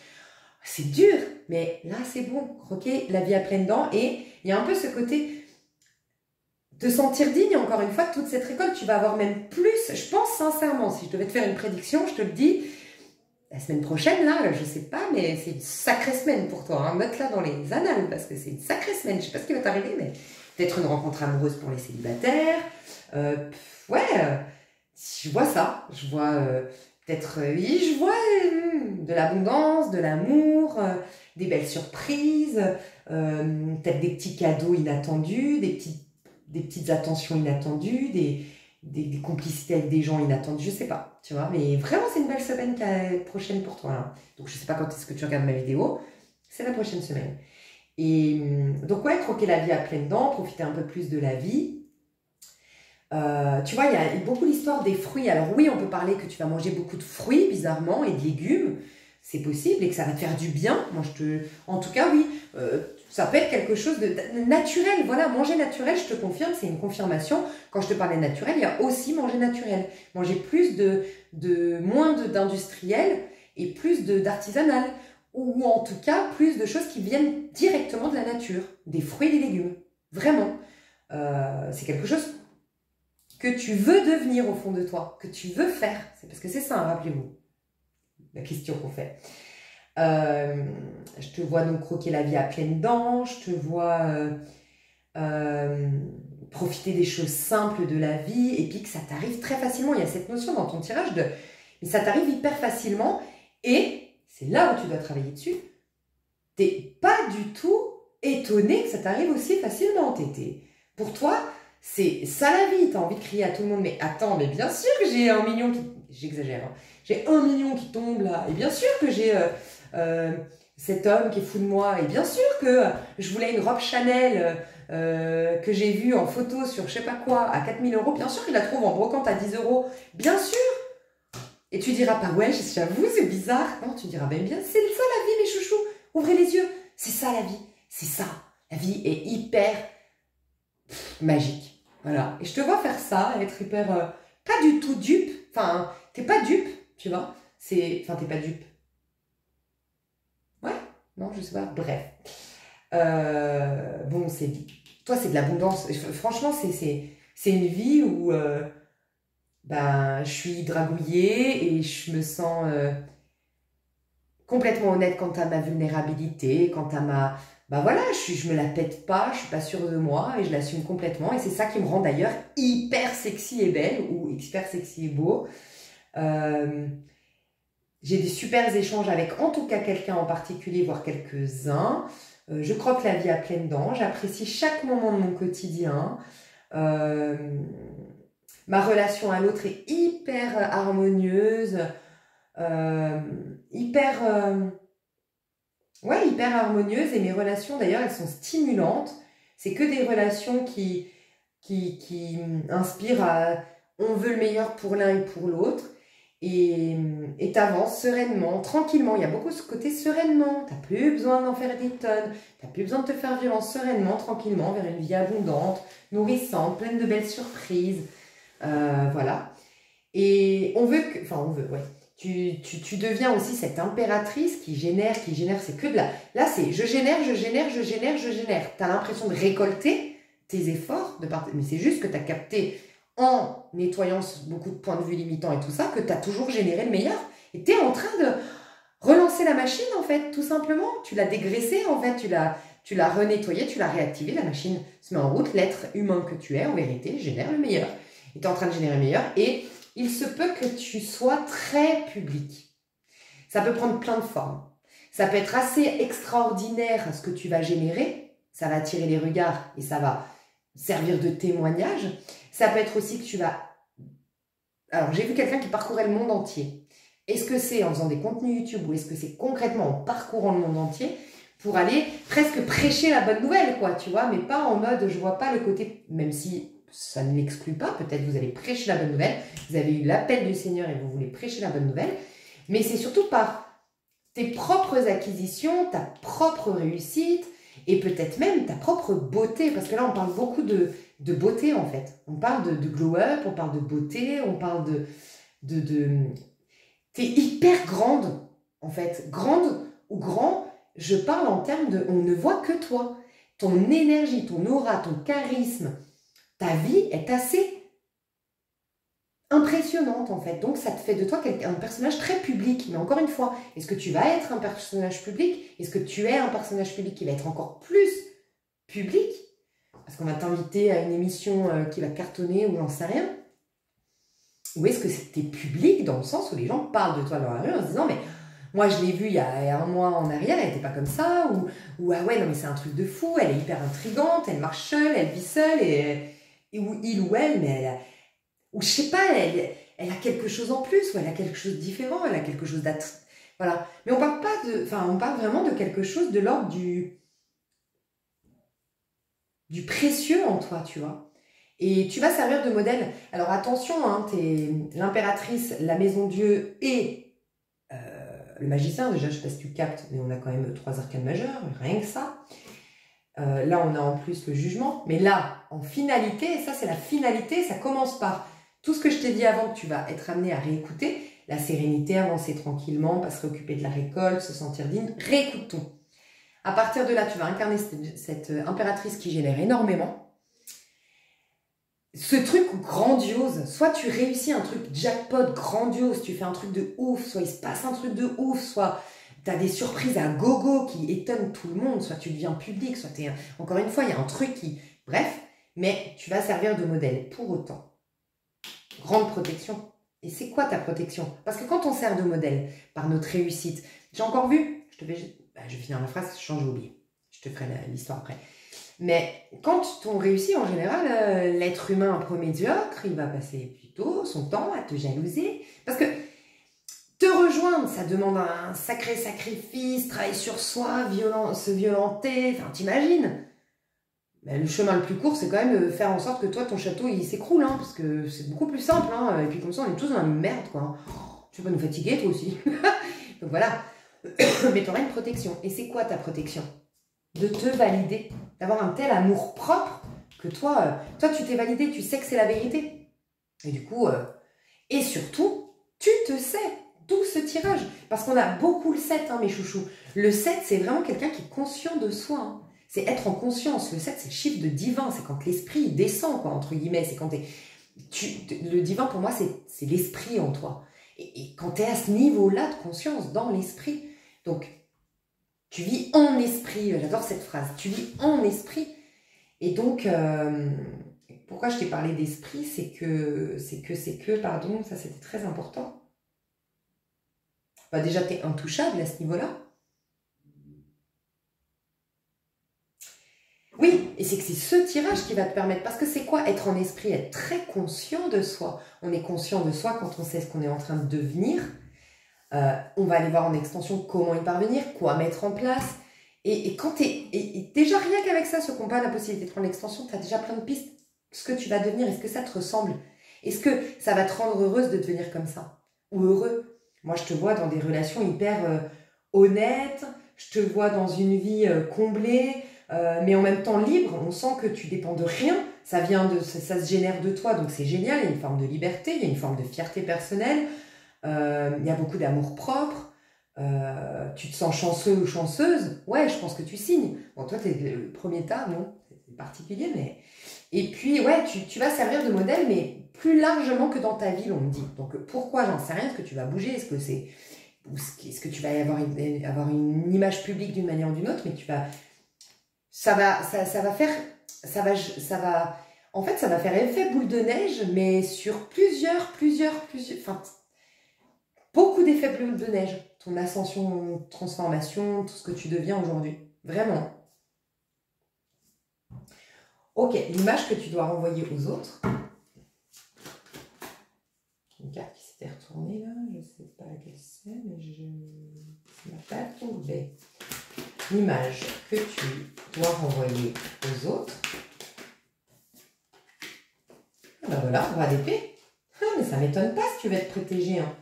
C'est dur, mais là c'est bon, croquer la vie à pleines dents, et il y a un peu ce côté... te sentir digne, encore une fois, de toute cette récolte, tu vas avoir même plus, je pense sincèrement, si je devais te faire une prédiction, je te le dis, la semaine prochaine, là, je sais pas, mais c'est une sacrée semaine pour toi, hein. Note-la dans les annales, parce que c'est une sacrée semaine, je sais pas ce qui va t'arriver, mais peut-être une rencontre amoureuse pour les célibataires, je vois ça, je vois peut-être, oui, je vois de l'abondance, de l'amour, des belles surprises, peut-être des petits cadeaux inattendus, des petites attentions inattendues, des complicités avec des gens inattendus, je sais pas, tu vois, mais vraiment c'est une belle semaine prochaine pour toi, là. Donc je sais pas quand est-ce que tu regardes ma vidéo, c'est la prochaine semaine. Et donc ouais, croquer la vie à pleines dents, profiter un peu plus de la vie. Tu vois, il y a beaucoup l'histoire des fruits. Alors oui, on peut parler que tu vas manger beaucoup de fruits, bizarrement, et de légumes, c'est possible, et que ça va te faire du bien. Moi, en tout cas, oui, ça peut être quelque chose de naturel. Voilà, manger naturel, je te confirme, c'est une confirmation. Quand je te parlais naturel, il y a aussi manger naturel. Manger plus moins d'industriel et plus d'artisanal. Ou en tout cas, plus de choses qui viennent directement de la nature. Des fruits et des légumes. Vraiment. C'est quelque chose que tu veux devenir au fond de toi, que tu veux faire. C'est parce que c'est ça, hein, rappelez-vous, la question qu'on fait. Je te vois donc croquer la vie à pleines dents, je te vois profiter des choses simples de la vie, et puis que ça t'arrive très facilement. Il y a cette notion dans ton tirage mais ça t'arrive hyper facilement, et c'est là où tu dois travailler dessus. T'es pas du tout étonné que ça t'arrive aussi facilement. Pour toi, c'est ça la vie, t'as envie de crier à tout le monde, mais attends, mais bien sûr que j'ai 1 million qui... J'exagère, hein. J'ai 1 million qui tombe là, et bien sûr que j'ai cet homme qui est fou de moi, et bien sûr que je voulais une robe Chanel que j'ai vue en photo sur je sais pas quoi à 4 000 €, bien sûr qu'il la trouve en brocante à 10 €, bien sûr. Et tu diras pas, ouais, j'avoue, c'est bizarre. Non, tu diras, ben bien, c'est ça la vie, mes chouchous, ouvrez les yeux, c'est ça la vie, c'est ça. La vie est hyper magique. Voilà, et je te vois faire ça, être hyper, pas du tout dupe, enfin, t'es pas dupe, tu vois, enfin, t'es pas dupe. Ouais, non, je sais pas, bref. Bon, toi, c'est de l'abondance, franchement, c'est une vie où, ben, je suis dragouillée et je me sens complètement honnête quant à ma vulnérabilité, quant à ma... Bah voilà, je me la pète pas, je suis pas sûre de moi et je l'assume complètement. Et c'est ça qui me rend d'ailleurs hyper sexy et belle, ou hyper sexy et beau. J'ai des super échanges avec en tout cas quelqu'un en particulier, voire quelques-uns. Je croque la vie à pleines dents, j'apprécie chaque moment de mon quotidien. Ma relation à l'autre est hyper harmonieuse, hyper harmonieuse, et mes relations d'ailleurs elles sont stimulantes. C'est que des relations qui qui inspire à on veut le meilleur pour l'un et pour l'autre. Et t'avances sereinement, tranquillement. Il y a beaucoup ce côté sereinement. T'as plus besoin d'en faire des tonnes. T'as plus besoin de te faire violence, sereinement, tranquillement, vers une vie abondante, nourrissante, pleine de belles surprises. Voilà. Et on veut que... Enfin, on veut, ouais. Tu deviens aussi cette impératrice qui génère, c'est que de la... Là, c'est je génère. T'as l'impression de récolter tes efforts, mais c'est juste que t'as capté en nettoyant beaucoup de points de vue limitants et tout ça, que t'as toujours généré le meilleur. Et t'es en train de relancer la machine, en fait, tout simplement. Tu l'as dégraissée, en fait, tu l'as renettoyée, tu l'as réactivée, la machine se met en route. L'être humain que tu es, en vérité, génère le meilleur. Et t'es en train de générer le meilleur. Et il se peut que tu sois très public. Ça peut prendre plein de formes. Ça peut être assez extraordinaire ce que tu vas générer. Ça va attirer les regards et ça va servir de témoignage. Ça peut être aussi que tu vas... Alors, j'ai vu quelqu'un qui parcourait le monde entier. Est-ce que c'est en faisant des contenus YouTube ou est-ce que c'est concrètement en parcourant le monde entier pour aller presque prêcher la bonne nouvelle, quoi, tu vois, mais pas en mode, je vois pas le côté, même si ça ne l'exclut pas, peut-être vous allez prêcher la bonne nouvelle, vous avez eu l'appel du Seigneur et vous voulez prêcher la bonne nouvelle, mais c'est surtout par tes propres acquisitions, ta propre réussite et peut-être même ta propre beauté, parce que là on parle beaucoup de beauté en fait. On parle de glow up, on parle de beauté, on parle T'es hyper grande en fait. Grande ou grand, je parle en termes de... On ne voit que toi. Ton énergie, ton aura, ton charisme, ta vie est assez impressionnante en fait. Donc ça te fait de toi un personnage très public. Mais encore une fois, est-ce que tu vas être un personnage public? Est-ce que tu es un personnage public qui va être encore plus public? Parce qu'on va t'inviter à une émission qui va cartonner ou j'en sais rien. Ou est-ce que c'était public dans le sens où les gens parlent de toi dans la rue en se disant mais moi je l'ai vue il y a un mois en arrière, elle n'était pas comme ça, ou ah ouais non mais c'est un truc de fou, elle est hyper intrigante, elle marche seule, elle vit seule, et ou il ou elle, mais elle a, ou je sais pas, elle a quelque chose en plus, ou elle a quelque chose de différent, elle a quelque chose voilà. Mais on parle pas de, enfin on parle vraiment de quelque chose de l'ordre du précieux en toi, tu vois. Et tu vas servir de modèle. Alors attention, hein, tu es l'impératrice, la maison Dieu et le magicien. Déjà, je ne sais pas si tu captes, mais on a quand même 3 arcanes majeures, rien que ça. Là, on a en plus le jugement. Mais là, en finalité, et ça c'est la finalité, ça commence par tout ce que je t'ai dit avant que tu vas être amené à réécouter. La sérénité, avancer tranquillement, pas se préoccuper de la récolte, se sentir digne. Réécoute tout. À partir de là, tu vas incarner cette impératrice qui génère énormément. Ce truc grandiose, soit tu réussis un truc jackpot grandiose, tu fais un truc de ouf, soit il se passe un truc de ouf, soit tu as des surprises à gogo qui étonnent tout le monde, soit tu deviens public, soit t'es... Encore une fois, il y a un truc qui... Bref, mais tu vas servir de modèle. Pour autant, grande protection. Et c'est quoi ta protection? Parce que quand on sert de modèle par notre réussite, j'ai encore vu, je vais finir la phrase, j'ai oublié, je te ferai l'histoire après. Mais quand on réussit, en général, l'être humain un peu médiocre, il va passer plutôt son temps à te jalouser. Parce que te rejoindre, ça demande un sacré sacrifice, travailler sur soi, se violenter, enfin t'imagines. Mais le chemin le plus court, c'est quand même de faire en sorte que toi, ton château, il s'écroule, hein, parce que c'est beaucoup plus simple. Hein, et puis comme ça, on est tous dans la merde, quoi. Tu vas pas nous fatiguer, toi aussi. Donc voilà. Mais tu auras une protection. Et c'est quoi ta protection? De te valider, d'avoir un tel amour propre que toi tu t'es validé, tu sais que c'est la vérité. Et du coup, et surtout, tu te sais, d'où ce tirage. Parce qu'on a beaucoup le 7, hein, mes chouchous. Le 7, c'est vraiment quelqu'un qui est conscient de soi. Hein. C'est être en conscience. Le 7, c'est le chiffre de divin. C'est quand l'esprit descend, quoi, entre guillemets. C'est quand le divin, pour moi, c'est l'esprit en toi. Et quand tu es à ce niveau-là de conscience, dans l'esprit, donc... Tu vis en esprit, j'adore cette phrase, tu vis en esprit. Et donc, pourquoi je t'ai parlé d'esprit, c'est que, pardon, ça c'était très important. Bah, déjà, tu es intouchable à ce niveau-là. Oui, et c'est que c'est ce tirage qui va te permettre, parce que c'est quoi être en esprit, être très conscient de soi. On est conscient de soi quand on sait ce qu'on est en train de devenir. On va aller voir en extension comment y parvenir, quoi mettre en place. Et quand déjà rien qu'avec ça, ceux qui n'ont pas la possibilité de prendre l'extension, tu as déjà plein de pistes ce que tu vas devenir? Est-ce que ça te ressemble? Est-ce que ça va te rendre heureuse de devenir comme ça? Ou heureux? Moi, je te vois dans des relations hyper honnêtes, je te vois dans une vie comblée, mais en même temps libre. On sent que tu dépends de rien, ça se génère de toi, donc c'est génial. Il y a une forme de liberté, il y a une forme de fierté personnelle, il y a beaucoup d'amour propre. Tu te sens chanceux ou chanceuse? Ouais, je pense que tu signes. Bon, toi, t'es le premier tas, non? C'est particulier, mais... Et puis, ouais, tu vas servir de modèle, mais plus largement que dans ta ville, on me dit. Donc, pourquoi? J'en sais rien. Est-ce que tu vas bouger? Est-ce que tu vas avoir une image publique d'une manière ou d'une autre? Mais ça va faire, en fait, ça va faire effet boule de neige, mais sur plusieurs, enfin, beaucoup d'effets boule de neige. Ton ascension, transformation, tout ce que tu deviens aujourd'hui. Vraiment. Ok, l'image que tu dois renvoyer aux autres. Une carte qui s'était retournée là, je ne sais pas laquelle c'est, mais ça m'a pas tombé. L'image que tu dois renvoyer aux autres. Ah ben voilà, roi d'épée. Ah, mais ça ne m'étonne pas si tu veux être protégé. Hein.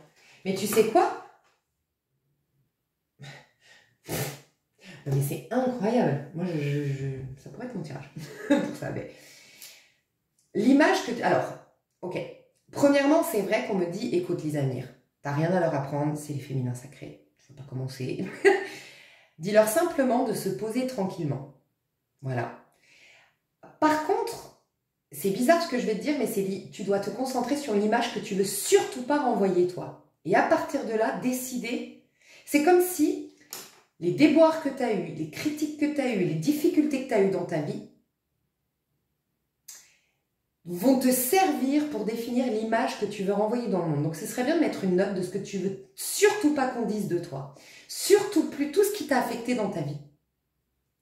Mais tu sais quoi? Mais c'est incroyable. Moi, ça pourrait être mon tirage. Pour ça, mais... L'image que tu... Alors, ok. Premièrement, c'est vrai qu'on me dit, écoute les Amir, t'as rien à leur apprendre, c'est les féminins sacrés. Je ne vais pas commencer. Dis-leur simplement de se poser tranquillement. Voilà. Par contre, c'est bizarre ce que je vais te dire, mais tu dois te concentrer sur l'image que tu veux surtout pas renvoyer, toi. Et à partir de là, décider. C'est comme si les déboires que tu as eus, les critiques que tu as eues, les difficultés que tu as eues dans ta vie vont te servir pour définir l'image que tu veux renvoyer dans le monde. Donc, ce serait bien de mettre une note de ce que tu veux surtout pas qu'on dise de toi. Surtout plus tout ce qui t'a affecté dans ta vie.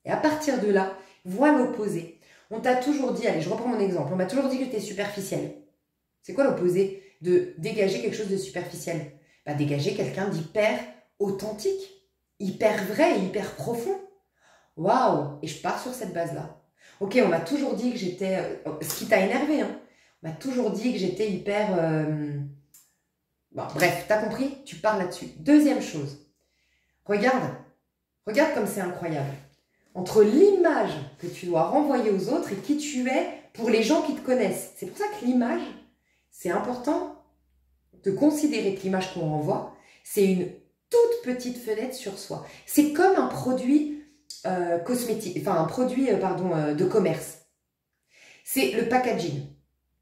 Et à partir de là, vois l'opposé. On t'a toujours dit, allez, je reprends mon exemple, on m'a toujours dit que tu es superficiel. C'est quoi l'opposé de dégager quelque chose de superficiel? Bah, dégager quelqu'un d'hyper authentique, hyper vrai, hyper profond. Waouh! Et je pars sur cette base-là. Ok, on m'a toujours dit que j'étais... ce qui t'a énervé, hein. On m'a toujours dit que j'étais hyper... Bon, bref, t'as compris? Tu pars là-dessus. Deuxième chose. Regarde comme c'est incroyable. Entre l'image que tu dois renvoyer aux autres et qui tu es pour les gens qui te connaissent. C'est pour ça que l'image, c'est important de considérer que l'image qu'on renvoie, c'est une toute petite fenêtre sur soi. C'est comme un produit cosmétique, enfin un produit de commerce. C'est le packaging.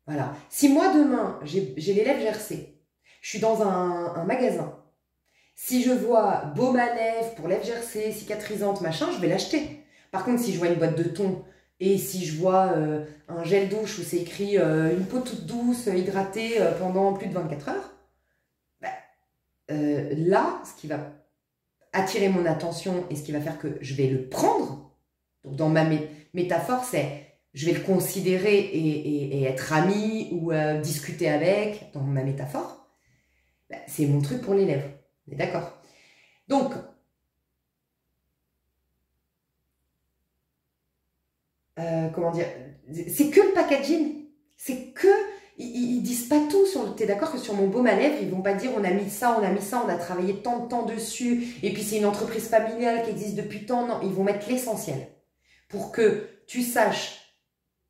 Voilà. Si moi demain, j'ai les lèvres gercées, je suis dans un magasin, si je vois baume à lèvres pour lèvres gercées, cicatrisantes, machin, je vais l'acheter. Par contre, si je vois une boîte de thon et si je vois un gel douche où c'est écrit une peau toute douce, hydratée pendant plus de 24 heures, là, ce qui va attirer mon attention et ce qui va faire que je vais le prendre, donc dans ma métaphore, c'est je vais le considérer et être ami ou discuter avec, dans ma métaphore, c'est mon truc pour les lèvres. On est d'accord? Donc, comment dire, c'est que le packaging, c'est que, ils disent pas tout sur le, t'es d'accord que sur mon baume à lèvres, ils vont pas dire on a mis ça, on a travaillé tant de temps dessus, et puis c'est une entreprise familiale qui existe depuis tant, non, ils vont mettre l'essentiel, pour que tu saches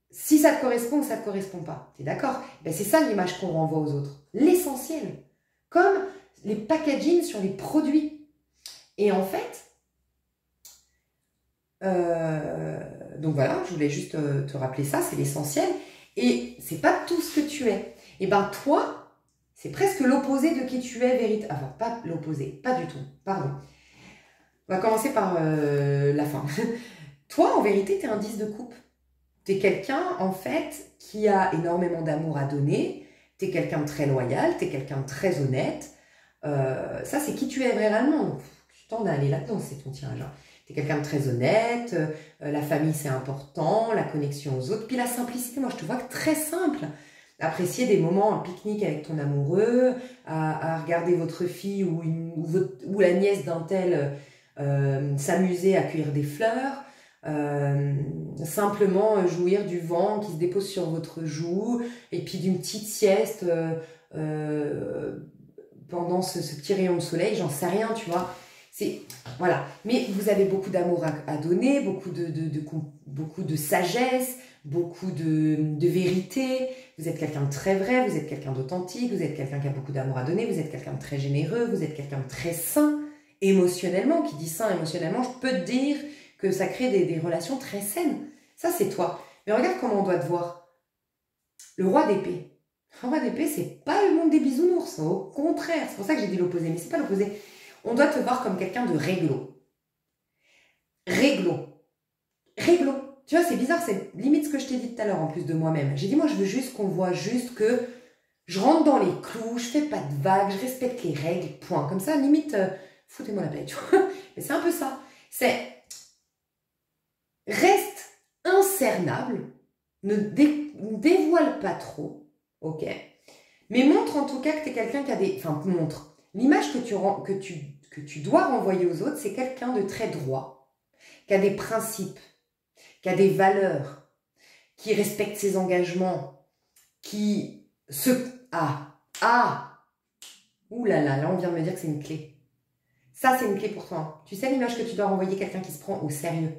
si ça te correspond ou ça te correspond pas, t'es d'accord? Ben c'est ça l'image qu'on renvoie aux autres, l'essentiel, comme les packaging sur les produits, et en fait, donc voilà, je voulais juste te rappeler ça, c'est l'essentiel. Et c'est pas tout ce que tu es. Et ben toi, c'est presque l'opposé de qui tu es véritablement. Enfin, pas l'opposé, pas du tout, pardon. On va commencer par la fin. Toi, en vérité, tu es un 10 de coupe. Tu es quelqu'un, en fait, qui a énormément d'amour à donner. Tu es quelqu'un de très loyal, tu es quelqu'un de très honnête. Ça, c'est qui tu es vraiment. Tu tends à aller là-dedans, c'est ton tirage. Tu es quelqu'un de très honnête, la famille c'est important, la connexion aux autres, puis la simplicité, moi je te vois que très simple. Apprécier des moments, un pique-nique avec ton amoureux, à regarder votre fille ou la nièce d'un tel s'amuser à cueillir des fleurs, simplement jouir du vent qui se dépose sur votre joue et puis d'une petite sieste pendant ce petit rayon de soleil, j'en sais rien, tu vois. Voilà. Mais vous avez beaucoup d'amour à donner, beaucoup de sagesse, beaucoup de vérité. Vous êtes quelqu'un de très vrai, vous êtes quelqu'un d'authentique, vous êtes quelqu'un qui a beaucoup d'amour à donner, vous êtes quelqu'un de très généreux, vous êtes quelqu'un de très sain émotionnellement. Qui dit sain émotionnellement, je peux te dire que ça crée des relations très saines. Ça, c'est toi. Mais regarde comment on doit te voir. Le roi d'épée. Le roi d'épée, c'est pas le monde des bisounours. Au contraire, c'est pour ça que j'ai dit l'opposé, mais c'est pas l'opposé. On doit te voir comme quelqu'un de réglo. Réglo. Réglo. Tu vois, c'est bizarre, c'est limite ce que je t'ai dit tout à l'heure en plus de moi-même. J'ai dit, moi, je veux juste qu'on voit juste que je rentre dans les clous, je fais pas de vagues, je respecte les règles, point. Comme ça, limite, foutez-moi la paix, tu vois. Mais c'est un peu ça. C'est, reste incernable, ne dévoile pas trop, ok. Mais montre en tout cas que tu es quelqu'un qui a des... Enfin, montre. L'image que tu dois renvoyer aux autres, c'est quelqu'un de très droit, qui a des principes, qui a des valeurs, qui respecte ses engagements, qui se... Ouh là, on vient de me dire que c'est une clé. Ça, c'est une clé pour toi. Tu sais l'image que tu dois renvoyer quelqu'un qui se prend au sérieux.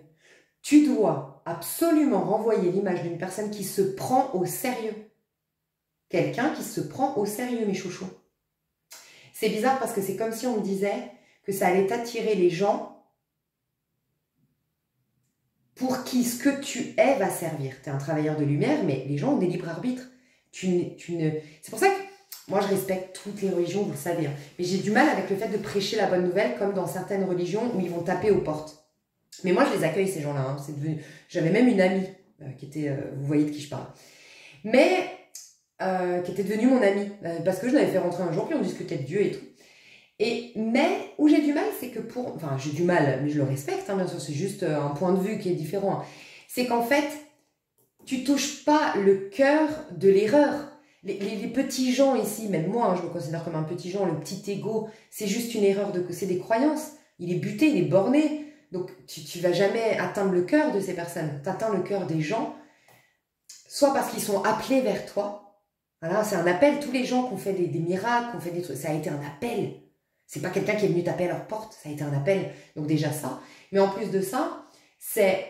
Tu dois absolument renvoyer l'image d'une personne qui se prend au sérieux. Quelqu'un qui se prend au sérieux, mes chouchous. C'est bizarre parce que c'est comme si on me disait que ça allait t'attirer les gens pour qui ce que tu es va servir. Tu es un travailleur de lumière, mais les gens ont des libres arbitres. C'est pour ça que moi, je respecte toutes les religions, vous le savez. Hein. Mais j'ai du mal avec le fait de prêcher la bonne nouvelle, comme dans certaines religions où ils vont taper aux portes. Mais moi, je les accueille, ces gens-là. Hein. J'avais même une amie qui était... vous voyez de qui je parle. Mais... qui était devenue mon amie. Parce que je l'avais fait rentrer un jour, puis on discutait de Dieu et tout. Mais où j'ai du mal, c'est que Enfin, j'ai du mal, mais je le respecte, hein, bien sûr, c'est juste un point de vue qui est différent. Hein. C'est qu'en fait, tu touches pas le cœur de l'erreur. Les petits gens ici, même moi, hein, je me considère comme un petit gens, le petit ego, c'est juste une erreur, c'est des croyances. Il est buté, il est borné. Donc, tu vas jamais atteindre le cœur de ces personnes. Tu atteins le cœur des gens, soit parce qu'ils sont appelés vers toi. Voilà, c'est un appel. Tous les gens qui ont fait des miracles, qui ont fait des trucs, ça a été un appel. C'est pas quelqu'un qui est venu taper à leur porte, ça a été un appel. Donc déjà ça. Mais en plus de ça, c'est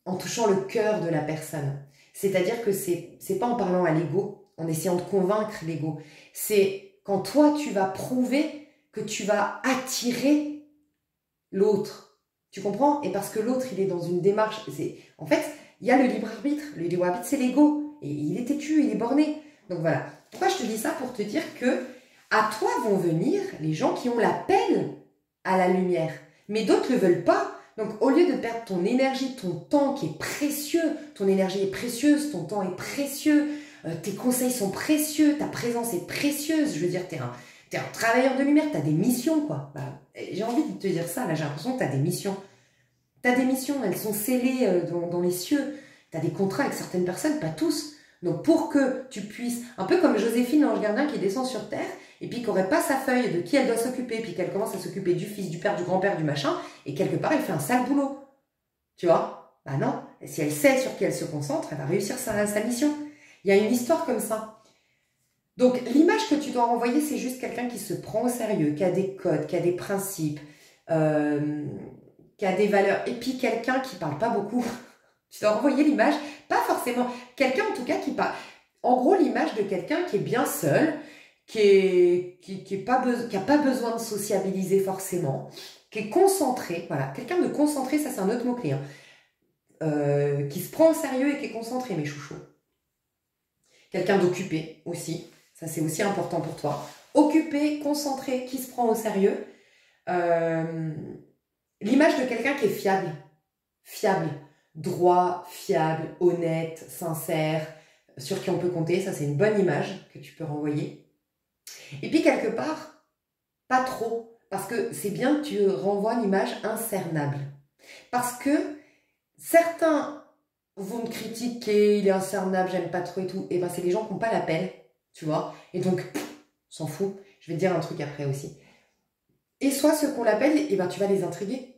en touchant le cœur de la personne. C'est-à-dire que c'est pas en parlant à l'ego, en essayant de convaincre l'ego. C'est quand toi, tu vas prouver que tu vas attirer l'autre. Tu comprends? Et parce que l'autre, il est dans une démarche... En fait, il y a le libre arbitre. Le libre arbitre, c'est l'ego. Et il est têtu, il est borné. Donc voilà. Pourquoi je te dis ça? Pour te dire que à toi vont venir les gens qui ont l'appel à la lumière. Mais d'autres ne le veulent pas. Donc au lieu de perdre ton énergie, ton temps qui est précieux, ton énergie est précieuse, ton temps est précieux, tes conseils sont précieux, ta présence est précieuse. Je veux dire, t'es un travailleur de lumière, tu as des missions, quoi. Bah, j'ai envie de te dire ça, là, j'ai l'impression que tu as des missions. Tu as des missions, elles sont scellées dans les cieux. Tu as des contrats avec certaines personnes, pas tous. Donc pour que tu puisses, un peu comme Joséphine l'ange gardien qui descend sur terre, et puis qui n'aurait pas sa feuille de qui elle doit s'occuper, puis qu'elle commence à s'occuper du fils, du père, du grand-père, du machin, et quelque part elle fait un sale boulot. Tu vois? Bah non, et si elle sait sur qui elle se concentre, elle va réussir sa mission. Il y a une histoire comme ça. Donc l'image que tu dois renvoyer, c'est juste quelqu'un qui se prend au sérieux, qui a des codes, qui a des principes, qui a des valeurs, et puis quelqu'un qui parle pas beaucoup. Tu dois renvoyer l'image, pas forcément, quelqu'un en tout cas qui parle. En gros, l'image de quelqu'un qui est bien seul, qui a pas besoin de sociabiliser forcément, qui est concentré, voilà, quelqu'un de concentré, ça c'est un autre mot-clé, hein, qui se prend au sérieux et qui est concentré, mes chouchous. Quelqu'un d'occupé aussi, ça c'est aussi important pour toi. Occupé, concentré, qui se prend au sérieux. L'image de quelqu'un qui est fiable, droit, fiable, honnête, sincère, sur qui on peut compter, ça c'est une bonne image que tu peux renvoyer. Et puis quelque part, pas trop, parce que c'est bien que tu renvoies l'image incernable. Parce que certains vont te critiquer, il est incernable, j'aime pas trop et tout, et ben c'est les gens qui n'ont pas l'appel, tu vois, et donc, s'en fout, je vais te dire un truc après aussi. Et soit ceux qu'on l'appelle, et ben tu vas les intriguer.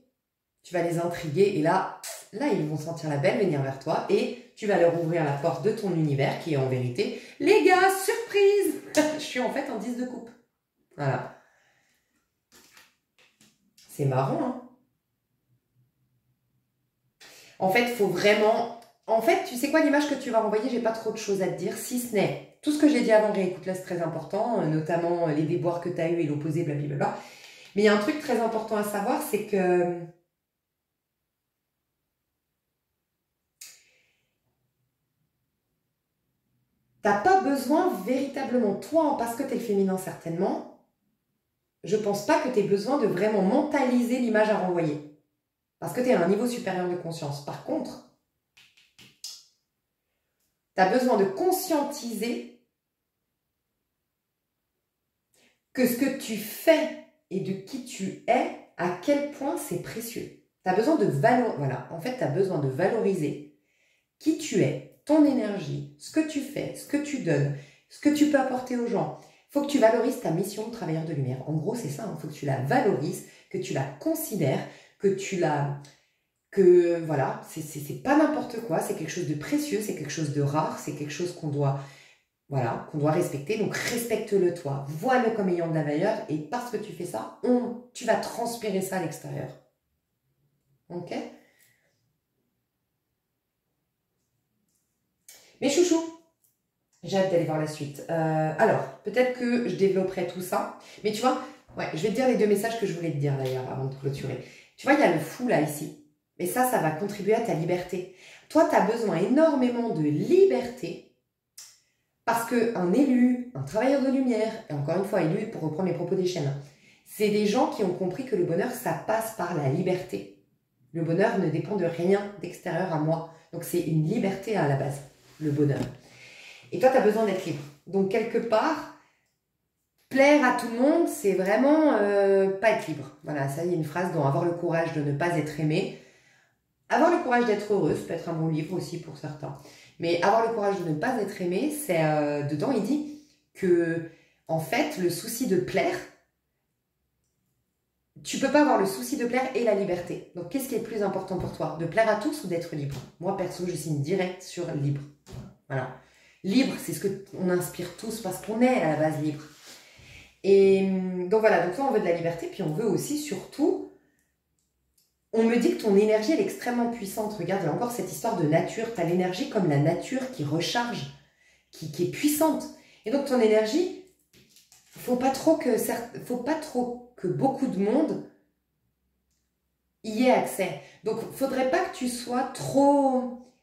Tu vas les intriguer, et là, là, ils vont sentir la belle venir vers toi et tu vas leur ouvrir la porte de ton univers qui est en vérité, les gars, surprise, je suis en fait en 10 de coupe. Voilà. C'est marrant, hein. En fait, il faut vraiment... En fait, tu sais quoi, l'image que tu vas renvoyer, j'ai pas trop de choses à te dire, si ce n'est tout ce que j'ai dit avant, réécoute-le, c'est très important, notamment les déboires que tu as eu et l'opposé, blablabla. Mais il y a un truc très important à savoir, c'est que t'as pas besoin véritablement, toi, parce que tu es le féminin certainement, je pense pas que tu aies besoin de vraiment mentaliser l'image à renvoyer. Parce que tu es à un niveau supérieur de conscience. Par contre, tu as besoin de conscientiser que ce que tu fais et de qui tu es, à quel point c'est précieux. Tu as besoin de voilà, en fait, tu as besoin de valoriser qui tu es, ton énergie, ce que tu fais, ce que tu donnes, ce que tu peux apporter aux gens. Il faut que tu valorises ta mission de travailleur de lumière. En gros, c'est ça, il faut que tu la valorises, que tu la considères, que tu la... que voilà, c'est pas n'importe quoi, c'est quelque chose de précieux, c'est quelque chose de rare, c'est quelque chose qu'on doit, voilà, qu'on doit respecter. Donc respecte-le toi, vois-le comme ayant de la valeur et parce que tu fais ça, tu vas transpirer ça à l'extérieur. Ok? Mes chouchous, j'ai hâte d'aller voir la suite. Alors, peut-être que je développerai tout ça, mais tu vois, ouais, je vais te dire les deux messages que je voulais te dire d'ailleurs avant de clôturer. Tu vois, il y a le fou là ici. Et ça va contribuer à ta liberté. Toi, tu as besoin énormément de liberté parce qu'un élu, un travailleur de lumière, et encore une fois, élu pour reprendre les propos des chaînes, c'est des gens qui ont compris que le bonheur, ça passe par la liberté. Le bonheur ne dépend de rien d'extérieur à moi. Donc, c'est une liberté à la base, le bonheur. Et toi, tu as besoin d'être libre. Donc, quelque part, plaire à tout le monde, c'est vraiment pas être libre. Voilà, ça, il y a une phrase dont avoir le courage de ne pas être aimé. Avoir le courage d'être heureux, ça peut être un bon livre aussi pour certains. Mais avoir le courage de ne pas être aimé, c'est dedans, il dit que, en fait, le souci de plaire, tu peux pas avoir le souci de plaire et la liberté. Donc, qu'est-ce qui est le plus important pour toi? De plaire à tous ou d'être libre? Moi, perso, je signe direct sur libre. Voilà. Libre, c'est ce qu'on inspire tous parce qu'on est à la base libre. Et donc voilà, donc toi, on veut de la liberté, puis on veut aussi, surtout, on me dit que ton énergie, elle est extrêmement puissante. Regarde, il y a encore cette histoire de nature. Tu as l'énergie comme la nature qui recharge, qui est puissante. Et donc, ton énergie, faut pas trop que beaucoup de monde y ait accès. Donc, il ne faudrait pas que tu sois trop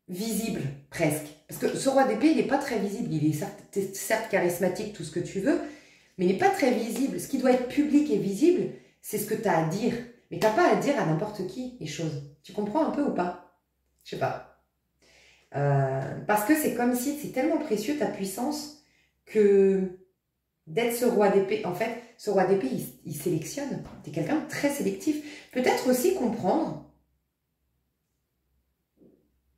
visible, presque. Parce que ce roi d'épée, il n'est pas très visible. Il est certes charismatique, tout ce que tu veux, mais il n'est pas très visible. Ce qui doit être public et visible, c'est ce que tu as à dire. Mais tu n'as pas à dire à n'importe qui les choses. Tu comprends un peu ou pas? Je sais pas. Parce que c'est comme si c'est tellement précieux ta puissance que d'être ce roi d'épée. En fait, ce roi d'épée, il sélectionne. Tu es quelqu'un de très sélectif. Peut-être aussi comprendre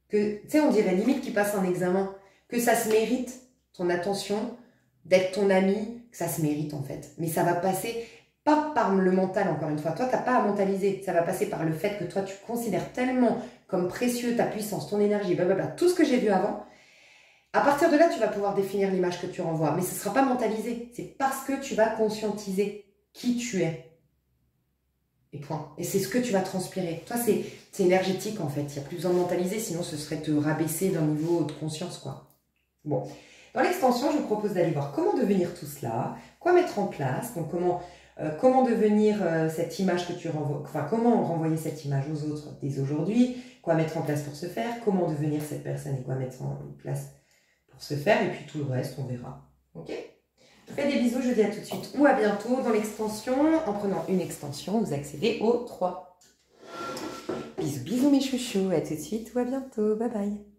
que, tu sais, on dirait limite qu'il passe un examen, que ça se mérite ton attention, d'être ton ami, que ça se mérite en fait. Mais ça va passer... pas par le mental, encore une fois. Toi, tu n'as pas à mentaliser. Ça va passer par le fait que toi, tu considères tellement comme précieux ta puissance, ton énergie, blablabla, tout ce que j'ai vu avant. À partir de là, tu vas pouvoir définir l'image que tu renvoies. Mais ce ne sera pas mentalisé. C'est parce que tu vas conscientiser qui tu es. Et point. Et c'est ce que tu vas transpirer. Toi, c'est énergétique, en fait. Il n'y a plus besoin de mentaliser, sinon ce serait te rabaisser d'un niveau de conscience, quoi. Bon. Dans l'extension, je vous propose d'aller voir comment devenir tout cela, quoi mettre en place, donc comment devenir cette image que tu renvoies, enfin comment renvoyer cette image aux autres dès aujourd'hui, quoi mettre en place pour ce faire, comment devenir cette personne et quoi mettre en place pour ce faire, et puis tout le reste, on verra. Ok? Je vous fais des bisous, je vous dis à tout de suite ou à bientôt dans l'extension. En prenant une extension, vous accédez aux 3. Bisous, bisous mes chouchous, à tout de suite ou à bientôt, bye bye.